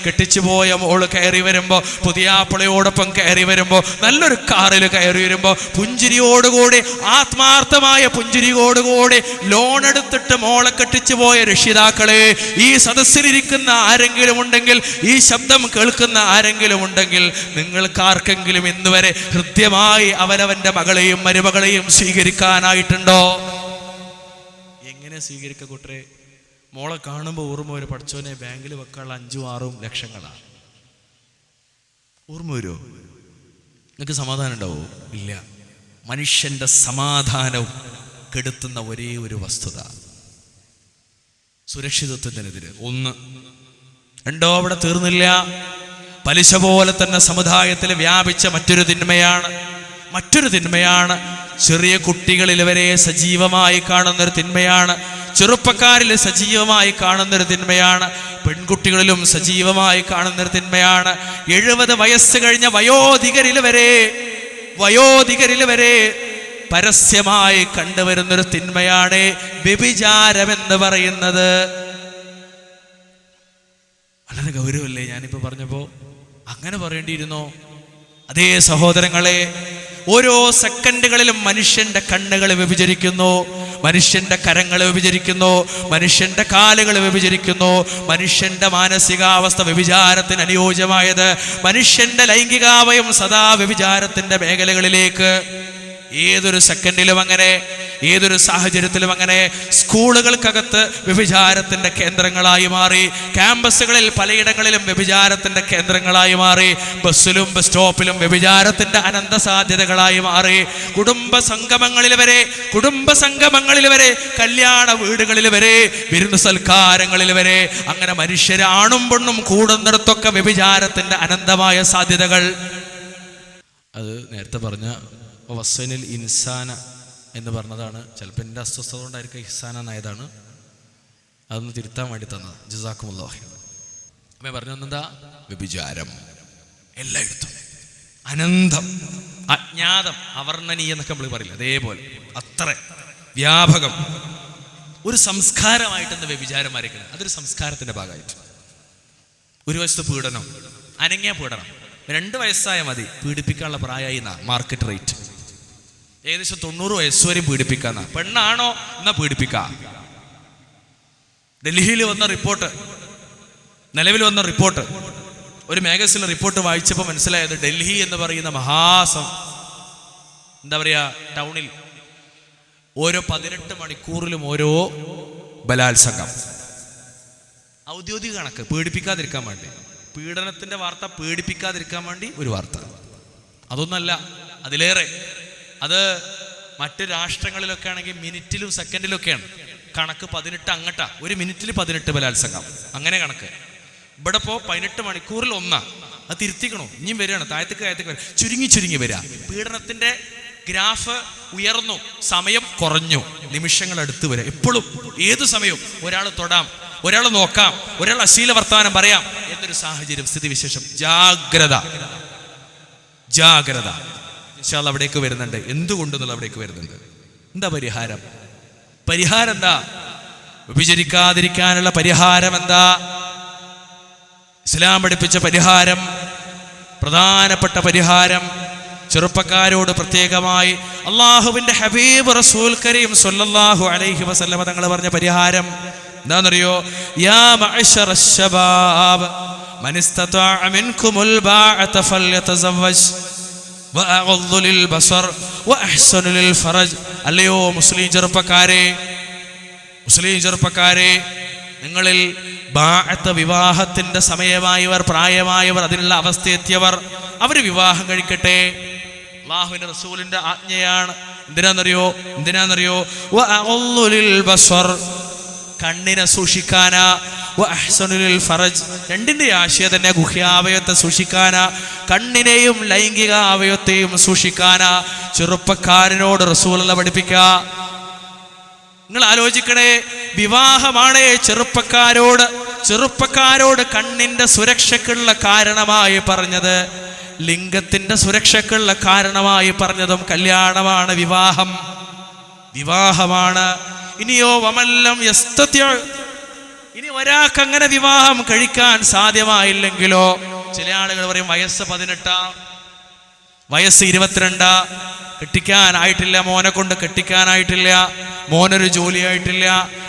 കെട്ടിച്ചുപോയ മോള് കയറി വരുമ്പോൾ, പുതിയാപ്പിളയോടൊപ്പം കയറി വരുമ്പോൾ, നല്ലൊരു കാറിൽ കയറി വരുമ്പോൾ പുഞ്ചിരിയോടുകൂടി, ആത്മാർത്ഥമായ പുഞ്ചിരിയോടുകൂടി ലോൺ എടുത്തിട്ട് മോളെ കെട്ടിച്ചു പോയ രക്ഷിതാക്കളെ, ഈ സദസ്സിലിരിക്കുന്ന ആരെങ്കിലും ഉണ്ടെങ്കിൽ, ഈ ശബ്ദം കേൾക്കുന്ന ആരെങ്കിലും ഉണ്ടെങ്കിൽ, നിങ്ങൾക്കാർക്കെങ്കിലും ഇന്നുവരെ ഹൃദ്യമായി അവനവന്റെ മകളെയും മരുമകളെയും സ്വീകരിക്കാനായിട്ടുണ്ടോ? എങ്ങനെ സ്വീകരിക്ക കൂട്ടരെ? മോളെ കാണുമ്പോൾ ഓർമ്മ വരും, പഠിച്ചോനെ ബാങ്കിൽ വെക്കാനുള്ള 5-6 ലക്ഷങ്ങളാണ്. ഓർമ്മ വരുമോ? നിങ്ങൾക്ക് സമാധാനം ഉണ്ടാവോ? ഇല്ല. മനുഷ്യന്റെ സമാധാനവും കെടുത്തുന്ന ഒരേ ഒരു വസ്തുത സുരക്ഷിതത്വത്തിനെതിരെ. 1. 2 അവിടെ തീർന്നില്ല. പലിശ പോലെ തന്നെ സമുദായത്തിൽ വ്യാപിച്ച മറ്റൊരു തിന്മയാണ് ചെറിയ കുട്ടികളിൽ വരെ സജീവമായി കാണുന്നൊരു തിന്മയാണ്. ചെറുപ്പക്കാരിൽ സജീവമായി കാണുന്നൊരു തിന്മയാണ്. പെൺകുട്ടികളിലും സജീവമായി കാണുന്നൊരു തിന്മയാണ്. 70 വയസ്സ് കഴിഞ്ഞ വയോധികരിൽ വരെ പരസ്യമായി കണ്ടുവരുന്നൊരു തിന്മയാണ് വ്യഭിചാരം എന്ന് പറയുന്നത്. വളരെ ഗൗരവമല്ലേ ഞാനിപ്പോ പറഞ്ഞപ്പോ? അങ്ങനെ പറയേണ്ടിയിരുന്നോ? അതേ സഹോദരങ്ങളെ, ഓരോ സെക്കൻഡുകളിലും മനുഷ്യന്റെ കണ്ണുകൾ വ്യഭിചരിക്കുന്നു, മനുഷ്യന്റെ കരങ്ങൾ വ്യഭിചരിക്കുന്നു, മനുഷ്യന്റെ കാലുകൾ വ്യഭിചരിക്കുന്നു. മനുഷ്യന്റെ മാനസികാവസ്ഥ വ്യഭിചാരത്തിന് അനുയോജ്യമായത്, മനുഷ്യന്റെ ലൈംഗികാവയം സദാ വ്യഭിചാരത്തിന്റെ മേഖലകളിലേക്ക്. ഏതൊരു സെക്കൻഡിലും അങ്ങനെ, ഏതൊരു സാഹചര്യത്തിലും അങ്ങനെ. സ്കൂളുകൾക്കകത്ത് വ്യഭിചാരത്തിന്റെ കേന്ദ്രങ്ങളായി മാറി, ക്യാമ്പസുകളിൽ പലയിടങ്ങളിലും വ്യഭിചാരത്തിന്റെ കേന്ദ്രങ്ങളായി മാറി, ബസ്സിലും ബസ് സ്റ്റോപ്പിലും വ്യഭിചാരത്തിന്റെ അനന്ത സാധ്യതകളായി മാറി. കുടുംബ സംഗമങ്ങളിൽ വരെ, കല്യാണ വീടുകളിൽ വരെ, വിരുന്ന് സൽക്കാരങ്ങളിൽ വരെ, അങ്ങനെ മനുഷ്യരെ ആണും പെണ്ണും കൂടുന്നിടത്തൊക്കെ വ്യഭിചാരത്തിന്റെ അനന്തമായ സാധ്യതകൾ. അത് നേരത്തെ പറഞ്ഞ വസ്സനിൽ ഇൻസാന എന്ന് പറഞ്ഞതാണ്. ചിലപ്പോൾ എൻ്റെ അസ്വസ്ഥത കൊണ്ടായിരിക്കും ഇഹ്സാന എന്നായതാണ്. അതൊന്ന് തിരുത്താൻ വേണ്ടി തന്നത്. ജസാക്കുമുല്ലാഹി. അമ്മ പറഞ്ഞു എന്താ? വ്യഭിചാരം എല്ലായിടത്തും, അനന്തം, അജ്ഞാതം, അവർണ്ണനീയം എന്നൊക്കെ നമ്മൾ പറയില്ല, അതേപോലെ അത്ര വ്യാപകം. ഒരു സംസ്കാരമായിട്ടെന്ന് വ്യഭിചാരം വരയ്ക്കണം. അതൊരു സംസ്കാരത്തിന്റെ ഭാഗമായിട്ട്. ഒരു വശത്ത് പീഡനം, അനങ്ങിയ പീഡനം. 2 വയസ്സായ മതി പീഡിപ്പിക്കാനുള്ള പ്രായമായി എന്നാ മാർക്കറ്റ് റേറ്റ്. ഏകദേശം 90 വയസ്സ് വരെ പീഡിപ്പിക്കാന്ന. പെണ്ണാണോ എന്നാ പീഡിപ്പിക്കാം. ഡൽഹിയിൽ വന്ന റിപ്പോർട്ട്, നിലവിൽ വന്ന റിപ്പോർട്ട്, ഒരു മാഗസിനിലെ റിപ്പോർട്ട് വായിച്ചപ്പോൾ മനസ്സിലായത്, ഡൽഹി എന്ന് പറയുന്ന എന്താ പറയാ ടൗണിൽ ഓരോ 18 മണിക്കൂറിലും ഓരോ ബലാത്സംഗം. ഔദ്യോഗിക കണക്ക്, പീഡിപ്പിക്കാതിരിക്കാൻ വേണ്ടി. പീഡനത്തിന്റെ വാർത്ത പീഡിപ്പിക്കാതിരിക്കാൻ വേണ്ടി ഒരു വാർത്ത. അതൊന്നല്ല, അതിലേറെ. അത് മറ്റ് രാഷ്ട്രങ്ങളിലൊക്കെ ആണെങ്കിൽ മിനിറ്റിലും സെക്കൻഡിലൊക്കെയാണ് കണക്ക്. 18 അങ്ങട്ടാ, ഒരു മിനിറ്റിൽ 18 ബലാത്സംഗം, അങ്ങനെ കണക്ക്. ഇവിടെ ഇപ്പോൾ 18 മണിക്കൂറിൽ 1. അത് തിരുത്തിക്കണോ? ഇനിയും വരികയാണ്, താഴത്തേക്ക് ചുരുങ്ങി വരിക. പീഡനത്തിന്റെ ഗ്രാഫ് ഉയർന്നു, സമയം കുറഞ്ഞു, നിമിഷങ്ങൾ അടുത്ത് വരിക. എപ്പോഴും ഏത് സമയവും ഒരാൾ തൊടാം, ഒരാൾ നോക്കാം, ഒരാൾ അശ്ലീല വർത്തമാനം പറയാം എന്നൊരു സാഹചര്യം, സ്ഥിതിവിശേഷം. ജാഗ്രത. ഇൻഷാ അല്ലാഹ് അവിടേക്ക് വരുന്നുണ്ട്. എന്തുകൊണ്ടെന്നുള്ള അവിടേക്ക് വരുന്നുണ്ട്. എന്താ പരിഹാരം? എന്താ? വ്യഭിചരിക്കാതിരിക്കാനുള്ള പരിഹാരം എന്താ? ഇസ്ലാം പഠിപ്പിച്ച പരിഹാരം, പ്രധാനപ്പെട്ട പരിഹാരം, ചെറുപ്പക്കാരോട് പ്രത്യേകമായി അള്ളാഹുവിന്റെ ഹബീബ് റസൂൽ കരീം സ്വല്ലല്ലാഹു അലൈഹി വസല്ലമ തങ്ങൾ പറഞ്ഞ പരിഹാരം എന്താണെന്നറിയോ? യാ മഅശറശ് ശബാബ് മൻ ഇസ്തതാഅ മിൻകുമുൽ ബാഅത ഫൽയതസവ്വജ് വഅഗ്ദു ലിൽ ബസർ വഅഹ്സനു ലിൽ ഫറജ്. അല്ലയോ മുസ്ലിം ചെറുപ്പക്കാരെ, നിങ്ങളിൽ ബാഅത്ത് വിവാഹത്തിന്റെ സമയമായവർ, പ്രായമായവർ, അതിനുള്ള അവസ്ഥയെത്തിയവർ, അവർ വിവാഹം കഴിക്കട്ടെ. അല്ലാഹുവിന്റെ റസൂലിന്റെ ആജ്ഞയാണ്. എന്തിനാണെന്നറിയോ? വഅഗ്ദു ലിൽ ബസർ, കണ്ണിനെ സൂക്ഷിക്കാനാ. വഅഹ്സനു ലിൽ ഫറജ്, രണ്ടിന്റെ ആശയം തന്നെ, ഗുഹ്യാവയവത്തെ സൂക്ഷിക്കാനാ, കണ്ണിനെയും ലൈംഗിക അവയവത്തെയും സൂക്ഷിക്കാനാ ചെറുപ്പക്കാരനോട് റസൂലുള്ള പഠിപ്പിക്കുക. നിങ്ങൾ ആലോചിക്കണേ, വിവാഹമാണ് ചെറുപ്പക്കാരോട് കണ്ണിന്റെ സുരക്ഷയ്ക്കുള്ള കാരണമായി പറഞ്ഞത്, ലിംഗത്തിന്റെ സുരക്ഷയ്ക്കുള്ള കാരണമായി പറഞ്ഞതും കല്യാണമാണ്, വിവാഹമാണ്. ഇനിയോ വമല്ലം യസ്തതി, ഇനി ഒരാൾക്ക് അങ്ങനെ വിവാഹം കഴിക്കാൻ സാധ്യമായില്ലെങ്കിലോ, ചില ആളുകൾ പറയും വയസ്സ് 18, വയസ്സ് 22, കെട്ടിക്കാനായിട്ടില്ല, മോനെ കൊണ്ട് കെട്ടിക്കാനായിട്ടില്ല, മോനൊരു ജോലിയായിട്ടില്ല,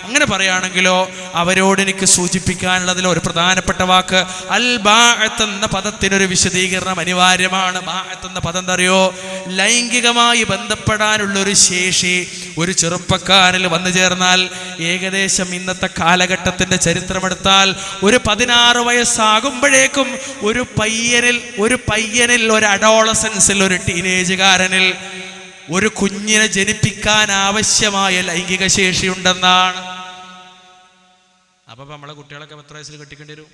അങ്ങനെ പറയുകയാണെങ്കിലോ അവരോട് എനിക്ക് സൂചിപ്പിക്കാനുള്ളതിൽ ഒരു പ്രധാനപ്പെട്ട വാക്ക് അൽ ബാഅത്ത് എന്ന പദത്തിനൊരു വിശദീകരണം അനിവാര്യമാണ്. ബാഅത്ത് എന്ന പദം എന്താ അറിയോ? ലൈംഗികമായി ബന്ധപ്പെടാനുള്ള ഒരു ശേഷി ഒരു ചെറുപ്പക്കാരിൽ വന്നു ചേർന്നാൽ, ഏകദേശം ഇന്നത്തെ കാലഘട്ടത്തിന്റെ ചരിത്രമെടുത്താൽ ഒരു 16 വയസ്സാകുമ്പോഴേക്കും ഒരു പയ്യനിൽ ഒരു അഡോളസൻസിൽ, ഒരു ടീനേജുകാരനിൽ ഒരു കുഞ്ഞിനെ ജനിപ്പിക്കാൻ ആവശ്യമായ ലൈംഗിക ശേഷി ഉണ്ടെന്നാണ്. അപ്പൊ നമ്മളെ കുട്ടികളൊക്കെ എത്ര വയസ്സിൽ കെട്ടിക്കേണ്ടി വരും?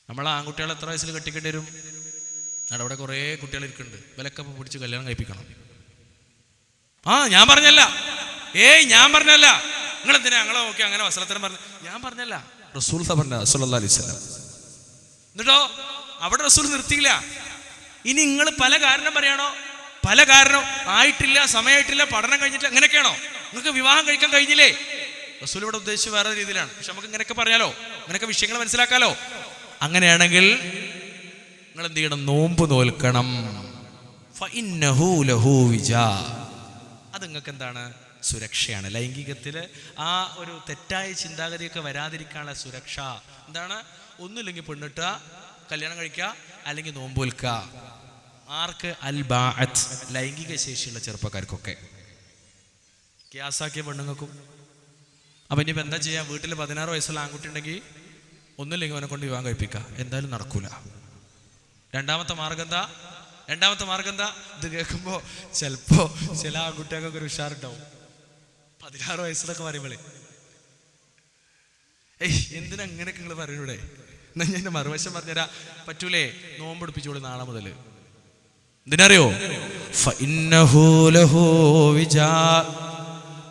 നമ്മളെ ആൺകുട്ടികളെ എത്ര വയസ്സിൽ കെട്ടിക്കേണ്ടി വരും? അവിടെ കുറെ കുട്ടികൾ ഇരിക്കുന്നുണ്ട്, വിലക്കെ പിടിച്ച് കല്യാണം കഴിപ്പിക്കണം. ഞാൻ പറഞ്ഞല്ല, ഞാൻ പറഞ്ഞല്ല, നിങ്ങൾ എന്തിനാ ഞങ്ങളെ നോക്കി അങ്ങനെ വസ്ത്രത്തരം പറഞ്ഞു? ഞാൻ പറഞ്ഞല്ല, റസൂൽ സല്ലല്ലാഹു അലൈഹി വസല്ലം. എന്നിട്ടോ അവിടെ റസൂൽ നിർത്തിയില്ല. ഇനി നിങ്ങൾ പല കാരണം പറയണോ? പല കാരണം ആയിട്ടില്ല, സമയമായിട്ടില്ല, പഠനം കഴിഞ്ഞിട്ടില്ല, അങ്ങനെയൊക്കെയാണോ? നിങ്ങൾക്ക് വിവാഹം കഴിക്കാൻ കഴിഞ്ഞില്ലേ? റസൂൽ ഇവിടെ ഉദ്ദേശിച്ച് വേറെ രീതിയിലാണ്. പക്ഷെ നമുക്ക് ഇങ്ങനെയൊക്കെ പറയാലോ, ഇങ്ങനെയൊക്കെ വിഷയങ്ങൾ മനസ്സിലാക്കാലോ. അങ്ങനെയാണെങ്കിൽ നിങ്ങൾ എന്ത് ചെയ്യണം? നോമ്പ് നോൽക്കണം. ഫഇന്നഹു ലഹു വിജാ. അത് നിങ്ങൾക്ക് എന്താണ്? സുരക്ഷയാണ്. ലൈംഗികത്തില് ആ ഒരു തെറ്റായ ചിന്താഗതിയൊക്കെ വരാതിരിക്കാനുള്ള സുരക്ഷ എന്താണ്? ഒന്നുമില്ലെങ്കിൽ പെണ്ണിട്ടുക, കല്യാണം കഴിക്കുക, അല്ലെങ്കിൽ നോമ്പൊൽക്കുക. ആർക്ക്? അൽ ബാഅത്ത്, ലൈംഗിക ശേഷിയുള്ള ചെറുപ്പക്കാർക്കൊക്കെ. ഗ്യാസാക്കിയ പെണ്ണുങ്ങൾക്കും. അപ്പം ഇനിയിപ്പോൾ എന്താ ചെയ്യുക? വീട്ടിൽ 16 വയസ്സുള്ള ആൺകുട്ടി ഉണ്ടെങ്കിൽ ഒന്നുമില്ലെങ്കിൽ അവനെ കൊണ്ട് വിവാഹം കഴിപ്പിക്കുക. എന്തായാലും നടക്കൂല. രണ്ടാമത്തെ മാർഗം എന്താ? ഇത് കേൾക്കുമ്പോൾ ചിലപ്പോൾ ചില ആൺകുട്ടികൾക്കൊക്കെ ഒരു ഉഷാറുണ്ടാവും. 16 വയസ്സിലൊക്കെ പറയുമ്പോളേ എന്തിനാ അങ്ങനെയൊക്കെ നിങ്ങൾ പറയൂടെ? എന്നാ ഞാൻ മറുവശം പറഞ്ഞുതരാ. പറ്റൂലേ? നോമ്പെടുപ്പിച്ചോളൂ നാളെ മുതൽ. എന്തിനറിയോ?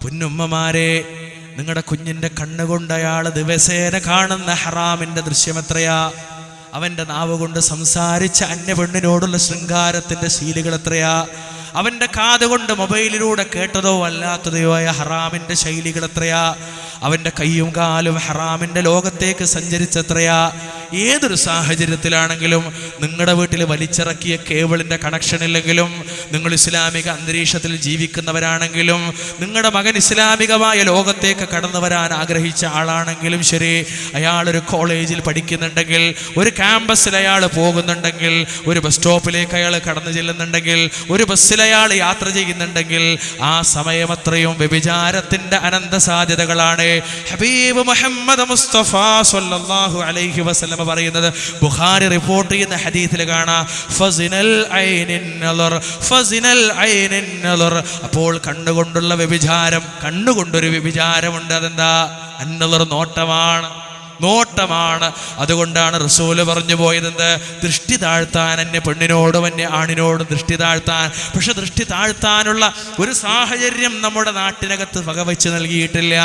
പൊന്നുമ്മമാരെ, നിങ്ങളുടെ കുഞ്ഞിന്റെ കണ്ണുകൊണ്ട് അയാൾ ദിവസേന കാണുന്ന ഹറാമിന്റെ ദൃശ്യം എത്രയാ? അവന്റെ നാവ് കൊണ്ട് സംസാരിച്ച അന്യ പെണ്ണിനോടുള്ള ശൃംഗാരത്തിന്റെ ശീലുകൾ എത്രയാ? അവന്റെ കാതുകൊണ്ട് മൊബൈലിലൂടെ കേട്ടതോ അല്ലാത്തതയോ ആയ ഹറാമിന്റെ ശൈലികൾ എത്രയാ? അവന്റെ കയ്യും കാലും ഹറാമിന്റെ ലോകത്തേക്ക് സഞ്ചരിച്ചെത്രയാ? ഏതൊരു സാഹചര്യത്തിലാണെങ്കിലും നിങ്ങളുടെ വീട്ടിൽ വലിച്ചിറക്കിയ കേബിളിന്റെ കണക്ഷൻ ഇല്ലെങ്കിലും, നിങ്ങൾ ഇസ്ലാമിക അന്തരീക്ഷത്തിൽ ജീവിക്കുന്നവരാണെങ്കിലും, നിങ്ങളുടെ മകൻ ഇസ്ലാമികമായ ലോകത്തേക്ക് കടന്നു വരാൻ ആഗ്രഹിച്ച ആളാണെങ്കിലും ശരി, അയാളൊരു കോളേജിൽ പഠിക്കുന്നുണ്ടെങ്കിൽ, ഒരു ക്യാമ്പസിൽ അയാൾ പോകുന്നുണ്ടെങ്കിൽ, ഒരു ബസ് സ്റ്റോപ്പിലേക്ക് അയാൾ കടന്നു ചെല്ലുന്നുണ്ടെങ്കിൽ, ഒരു ബസ്സിൽ അയാൾ യാത്ര ചെയ്യുന്നുണ്ടെങ്കിൽ, ആ സമയം അത്രയും വ്യഭിചാരത്തിന്റെ അനന്ത സാധ്യതകളാണ്. ഹബീബ് മുഹമ്മദ് മുസ്തഫ സല്ലല്ലാഹു അലൈഹി വസല്ലം പറയുന്നത്, ബുഖാരി റിപ്പോർട്ട് ചെയ്യുന്ന ഹദീസിൽ കാണാം, ഫസിനൽ ഐനിൻ നളർ, ഫസിനൽ ഐനിൻ നളർ. അപ്പോൾ കണ്ണുകൊണ്ടുള്ള വ്യഭിചാരം, കണ്ണുകൊണ്ടൊരു വ്യഭിചാരമുണ്ട്. അതെന്താ? അന്നളർ, നോട്ടമാണ്. അതുകൊണ്ടാണ് റസൂല് പറഞ്ഞു പോയത് എന്ത്? ദൃഷ്ടി താഴ്ത്താൻ, എന്നെ പെണ്ണിനോടും എന്നെ ആണിനോടും ദൃഷ്ടി താഴ്ത്താൻ. പക്ഷെ ദൃഷ്ടി താഴ്ത്താനുള്ള ഒരു സാഹചര്യം നമ്മുടെ നാട്ടിനകത്ത് വകവെച്ച് നൽകിയിട്ടില്ല.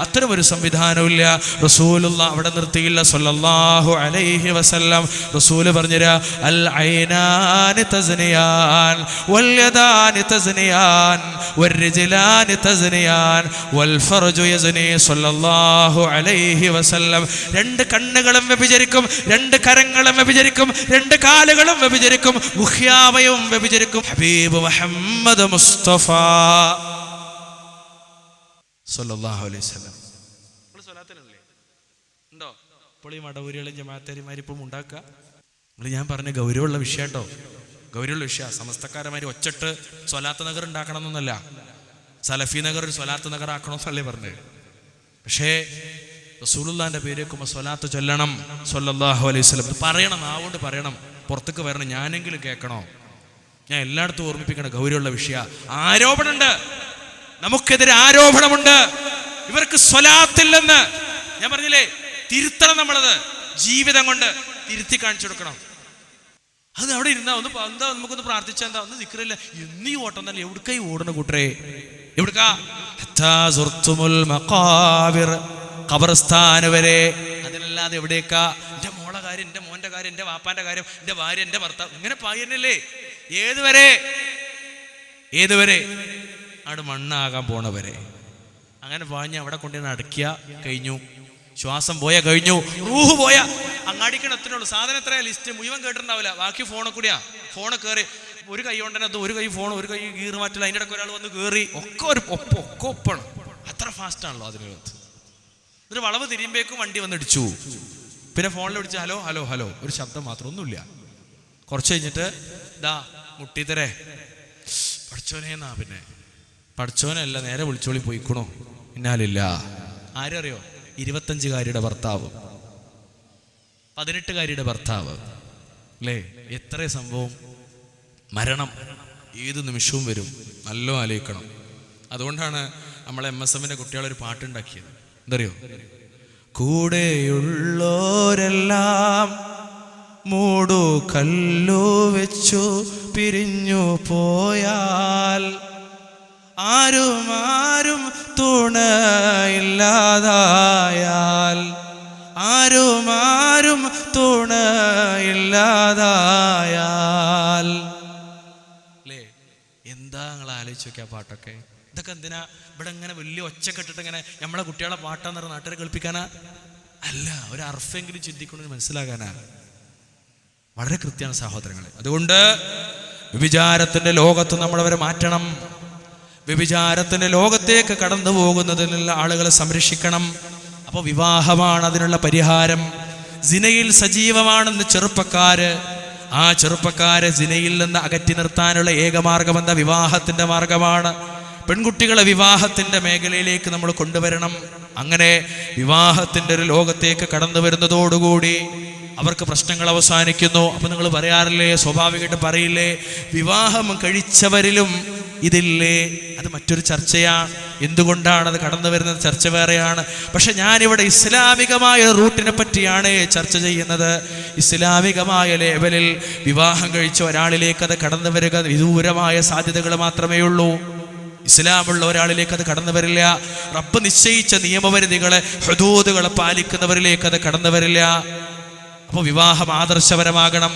അത്തരം ഒരു സംവിധാനമില്ല. റസൂലുള്ള അവിടെ നിർത്തിയില്ല സല്ലല്ലാഹു അലൈഹി വസല്ലം. റസൂല് പറഞ്ഞുതരാ, അൽ ഐനാനി തസ്നിയാൻ വൽ യദാനി തസ്നിയാൻ വൽരിജ്ലാനി തസ്നിയാൻ വൽ ഫർജു യസ്നി സല്ലല്ലാഹു അലൈഹി വസല്ലം. 2 കണ്ണുകളും വ്യഭിചരിക്കും, 2 കരങ്ങളും വ്യഭിചരിക്കും, 2 കാലുകളും വ്യഭിചരിക്കും, ഗുഹ്യാവയവും വ്യഭിചരിക്കും. ഹബീബ് മുഹമ്മദ് മുസ്തഫ സല്ലല്ലാഹു അലൈഹി വസല്ലം. നിങ്ങൾ സ്വലാത്തിനല്ലേ ഉണ്ടോ? ഇപ്പോൾ ഈ മടവൂരികളും ജമാഅത്താരിമാരും ഇപ്പം ഉണ്ടാക്കുക. നിങ്ങൾ ഞാൻ പറഞ്ഞ ഗൗരവമുള്ള വിഷയം കേട്ടോ, ഗൗരവമുള്ള വിഷയം. സമസ്തക്കാരന്മാർ ഒച്ചട്ട് സ്വലാത്ത് നഗർ ഉണ്ടാക്കണം എന്നൊന്നല്ല, സലഫി നഗർ ഒരു സ്വലാത്ത് നഗർ ആക്കണമെന്നല്ലേ പറഞ്ഞത്. പക്ഷേ റസൂലുള്ളാഹിന്റെ പേര് വെക്കുമ്പോൾ സ്വലാത്ത് ചൊല്ലണം സല്ലല്ലാഹു അലൈഹി വസല്ലം. പറയണം, നാവുകൊണ്ട് പറയണം, പുറത്തേക്ക് വരണം. ഞാനെങ്കിലും കേൾക്കണോ? ഞാൻ എല്ലായിടത്തും ഓർമ്മിപ്പിക്കണം, ഗൗരവമുള്ള വിഷയ. ആരോപണമുണ്ട്, നമുക്കെതിരെ ആരോപണമുണ്ട്. ഇവർക്ക് സ്വലാത്തില്ലെന്ന് ഞാൻ പറഞ്ഞില്ലേ, തിരുത്തണം. നമ്മളത് ജീവിതം കൊണ്ട് തിരുത്തി കാണിച്ചു കൊടുക്കണം. അത് അവിടെ ഇരുന്നാ ഒന്ന് എന്താ നമുക്കൊന്ന് പ്രാർത്ഥിച്ചാൽ എന്താ? ഒന്ന് ദിക്റില്ല, എന്നീ ഓട്ടം തന്നെ. എവിടേക്കായി ഓടണ കൂട്ടരെ? എവിടേക്കാ? ഖബർസ്ഥാന് വരെ. അതിനല്ലാതെ എവിടേക്കാ? എൻ്റെ മോളെ കാര്യം, എൻ്റെ മോൻ്റെ കാര്യം, എൻ്റെ വാപ്പാൻ്റെ കാര്യം, എൻ്റെ ഭാര്യ, എൻ്റെ ഭർത്താവ്, ഇങ്ങനെ പായനല്ലേ? ഏതുവരെ? അവിടെ മണ്ണാകാൻ പോണവരെ. അങ്ങനെ പാഞ്ഞ് അവിടെ കൊണ്ടുവന്ന് അടക്കിയ കഴിഞ്ഞു. ശ്വാസം പോയാൽ കഴിഞ്ഞു, റൂഹ് പോയാ അങ്ങാടിക്കണ എത്രയുള്ളൂ. സാധനം എത്രയാ ലിസ്റ്റ് മുഴുവൻ കേട്ടിട്ടുണ്ടാവില്ല. ബാക്കി ഫോണിൽ കൂടിയാ. ഫോണ് കയറി ഒരു കൈ കൊണ്ടത്, ഒരു കൈ ഫോൺ, ഒരു കൈ ഗീറ് മാറ്റില്ല, അതിൻ്റെ ഇടയ്ക്ക് ഒരാൾ വന്ന് കയറി, ഒക്കെ ഒരു ഒക്കെ ഒപ്പാണ്. അത്ര ഫാസ്റ്റാണല്ലോ അതിനകത്ത്. ഒരു വളവ് തിരിയുമ്പോഴേക്കും വണ്ടി വന്നിടിച്ചു. പിന്നെ ഫോണിൽ വിളിച്ച് ഹലോ ഹലോ ഹലോ, ഒരു ശബ്ദം മാത്രം, ഒന്നുമില്ല. കുറച്ച് കഴിഞ്ഞിട്ട് ഇതാ മുട്ടിത്തരേ പഠിച്ചോനേന്നാ. പിന്നെ പഠിച്ചോനല്ല, നേരെ വിളിച്ചോളി പോയിക്കണോ. പിന്നാലില്ല. ആരറിയോ? 25-കാരിയുടെ ഭർത്താവ്, 18-കാരിയുടെ ഭർത്താവ് അല്ലേ? എത്ര സംഭവം. മരണം ഏത് നിമിഷവും വരും. നല്ല ആലോചിക്കണം. അതുകൊണ്ടാണ് നമ്മളെ MSMന്റെ കുട്ടികളൊരു പാട്ടുണ്ടാക്കിയത്. എന്തറിയോ? കൂടെയുള്ളോരെല്ലാം മൂടു കല്ലു വെച്ചു പിരിഞ്ഞു പോയാൽ ആരും തുണയില്ലാതായാൽ, ആരും തുണയില്ലാതായാൽ. അല്ലേ? എന്താ നിങ്ങൾ ആലോചിച്ച് നോക്കിയ പാട്ടൊക്കെ. ഇതൊക്കെ എന്തിനാ ഇവിടെ ഇങ്ങനെ വലിയ ഒച്ചക്കെട്ടിട്ട് ഇങ്ങനെ നമ്മളെ കുട്ടികളെ പാട്ടാന്ന് പറഞ്ഞ നാട്ടുകാരെ കേൾപ്പിക്കാനാ? അല്ല, ഒരു അർഫെങ്കിലും ചിന്തിക്കണമെന്ന് മനസ്സിലാക്കാനാ. വളരെ കൃത്യമാണ് സഹോദരങ്ങളെ. അതുകൊണ്ട് വ്യഭിചാരത്തിന്റെ ലോകത്ത് നമ്മളവരെ മാറ്റണം. വ്യഭിചാരത്തിന്റെ ലോകത്തേക്ക് കടന്നു പോകുന്നതിനുള്ള ആളുകളെ സംരക്ഷിക്കണം. അപ്പോൾ വിവാഹമാണ് അതിനുള്ള പരിഹാരം. സിനയിൽ സജീവമാണെന്ന് ചെറുപ്പക്കാര്, ആ ചെറുപ്പക്കാരെ സിനയിൽ നിന്ന് അകറ്റി നിർത്താനുള്ള ഏകമാർഗം എന്താ? വിവാഹത്തിന്റെ മാർഗമാണ്. പെൺകുട്ടികളെ വിവാഹത്തിന്റെ മേഖലയിലേക്ക് നമ്മൾ കൊണ്ടുവരണം. അങ്ങനെ വിവാഹത്തിന്റെ ഒരു ലോകത്തേക്ക് കടന്നു വരുന്നതോടുകൂടി അവർക്ക് പ്രശ്നങ്ങൾ അവസാനിക്കുന്നു. അപ്പൊ നിങ്ങൾ പറയാറില്ലേ, സ്വാഭാവികമായിട്ട് പറയില്ലേ, വിവാഹം കഴിച്ചവരിലും ഇതില്ലേ? അത് മറ്റൊരു ചർച്ചയാണ്. എന്തുകൊണ്ടാണ് അത് കടന്നു വരുന്നത്? ചർച്ച വേറെയാണ്. പക്ഷെ ഞാനിവിടെ ഇസ്ലാമികമായ റൂട്ടിനെ പറ്റിയാണ് ചർച്ച ചെയ്യുന്നത്. ഇസ്ലാമികമായ ലേവലിൽ വിവാഹം കഴിച്ച ഒരാളിലേക്ക് അത് കടന്നു വരിക വിദൂരമായ സാധ്യതകൾ മാത്രമേ ഉള്ളൂ. ഇസ്ലാമുള്ള ഒരാളിലേക്ക് അത് കടന്നു വരില്ല. റബ്ബ് നിശ്ചയിച്ച നിയമപരിധികളെ, ഹുദൂദുകളെ പാലിക്കുന്നവരിലേക്ക് അത് കടന്നു വരില്ല. അപ്പോൾ വിവാഹം ആദർശപരമാകണം,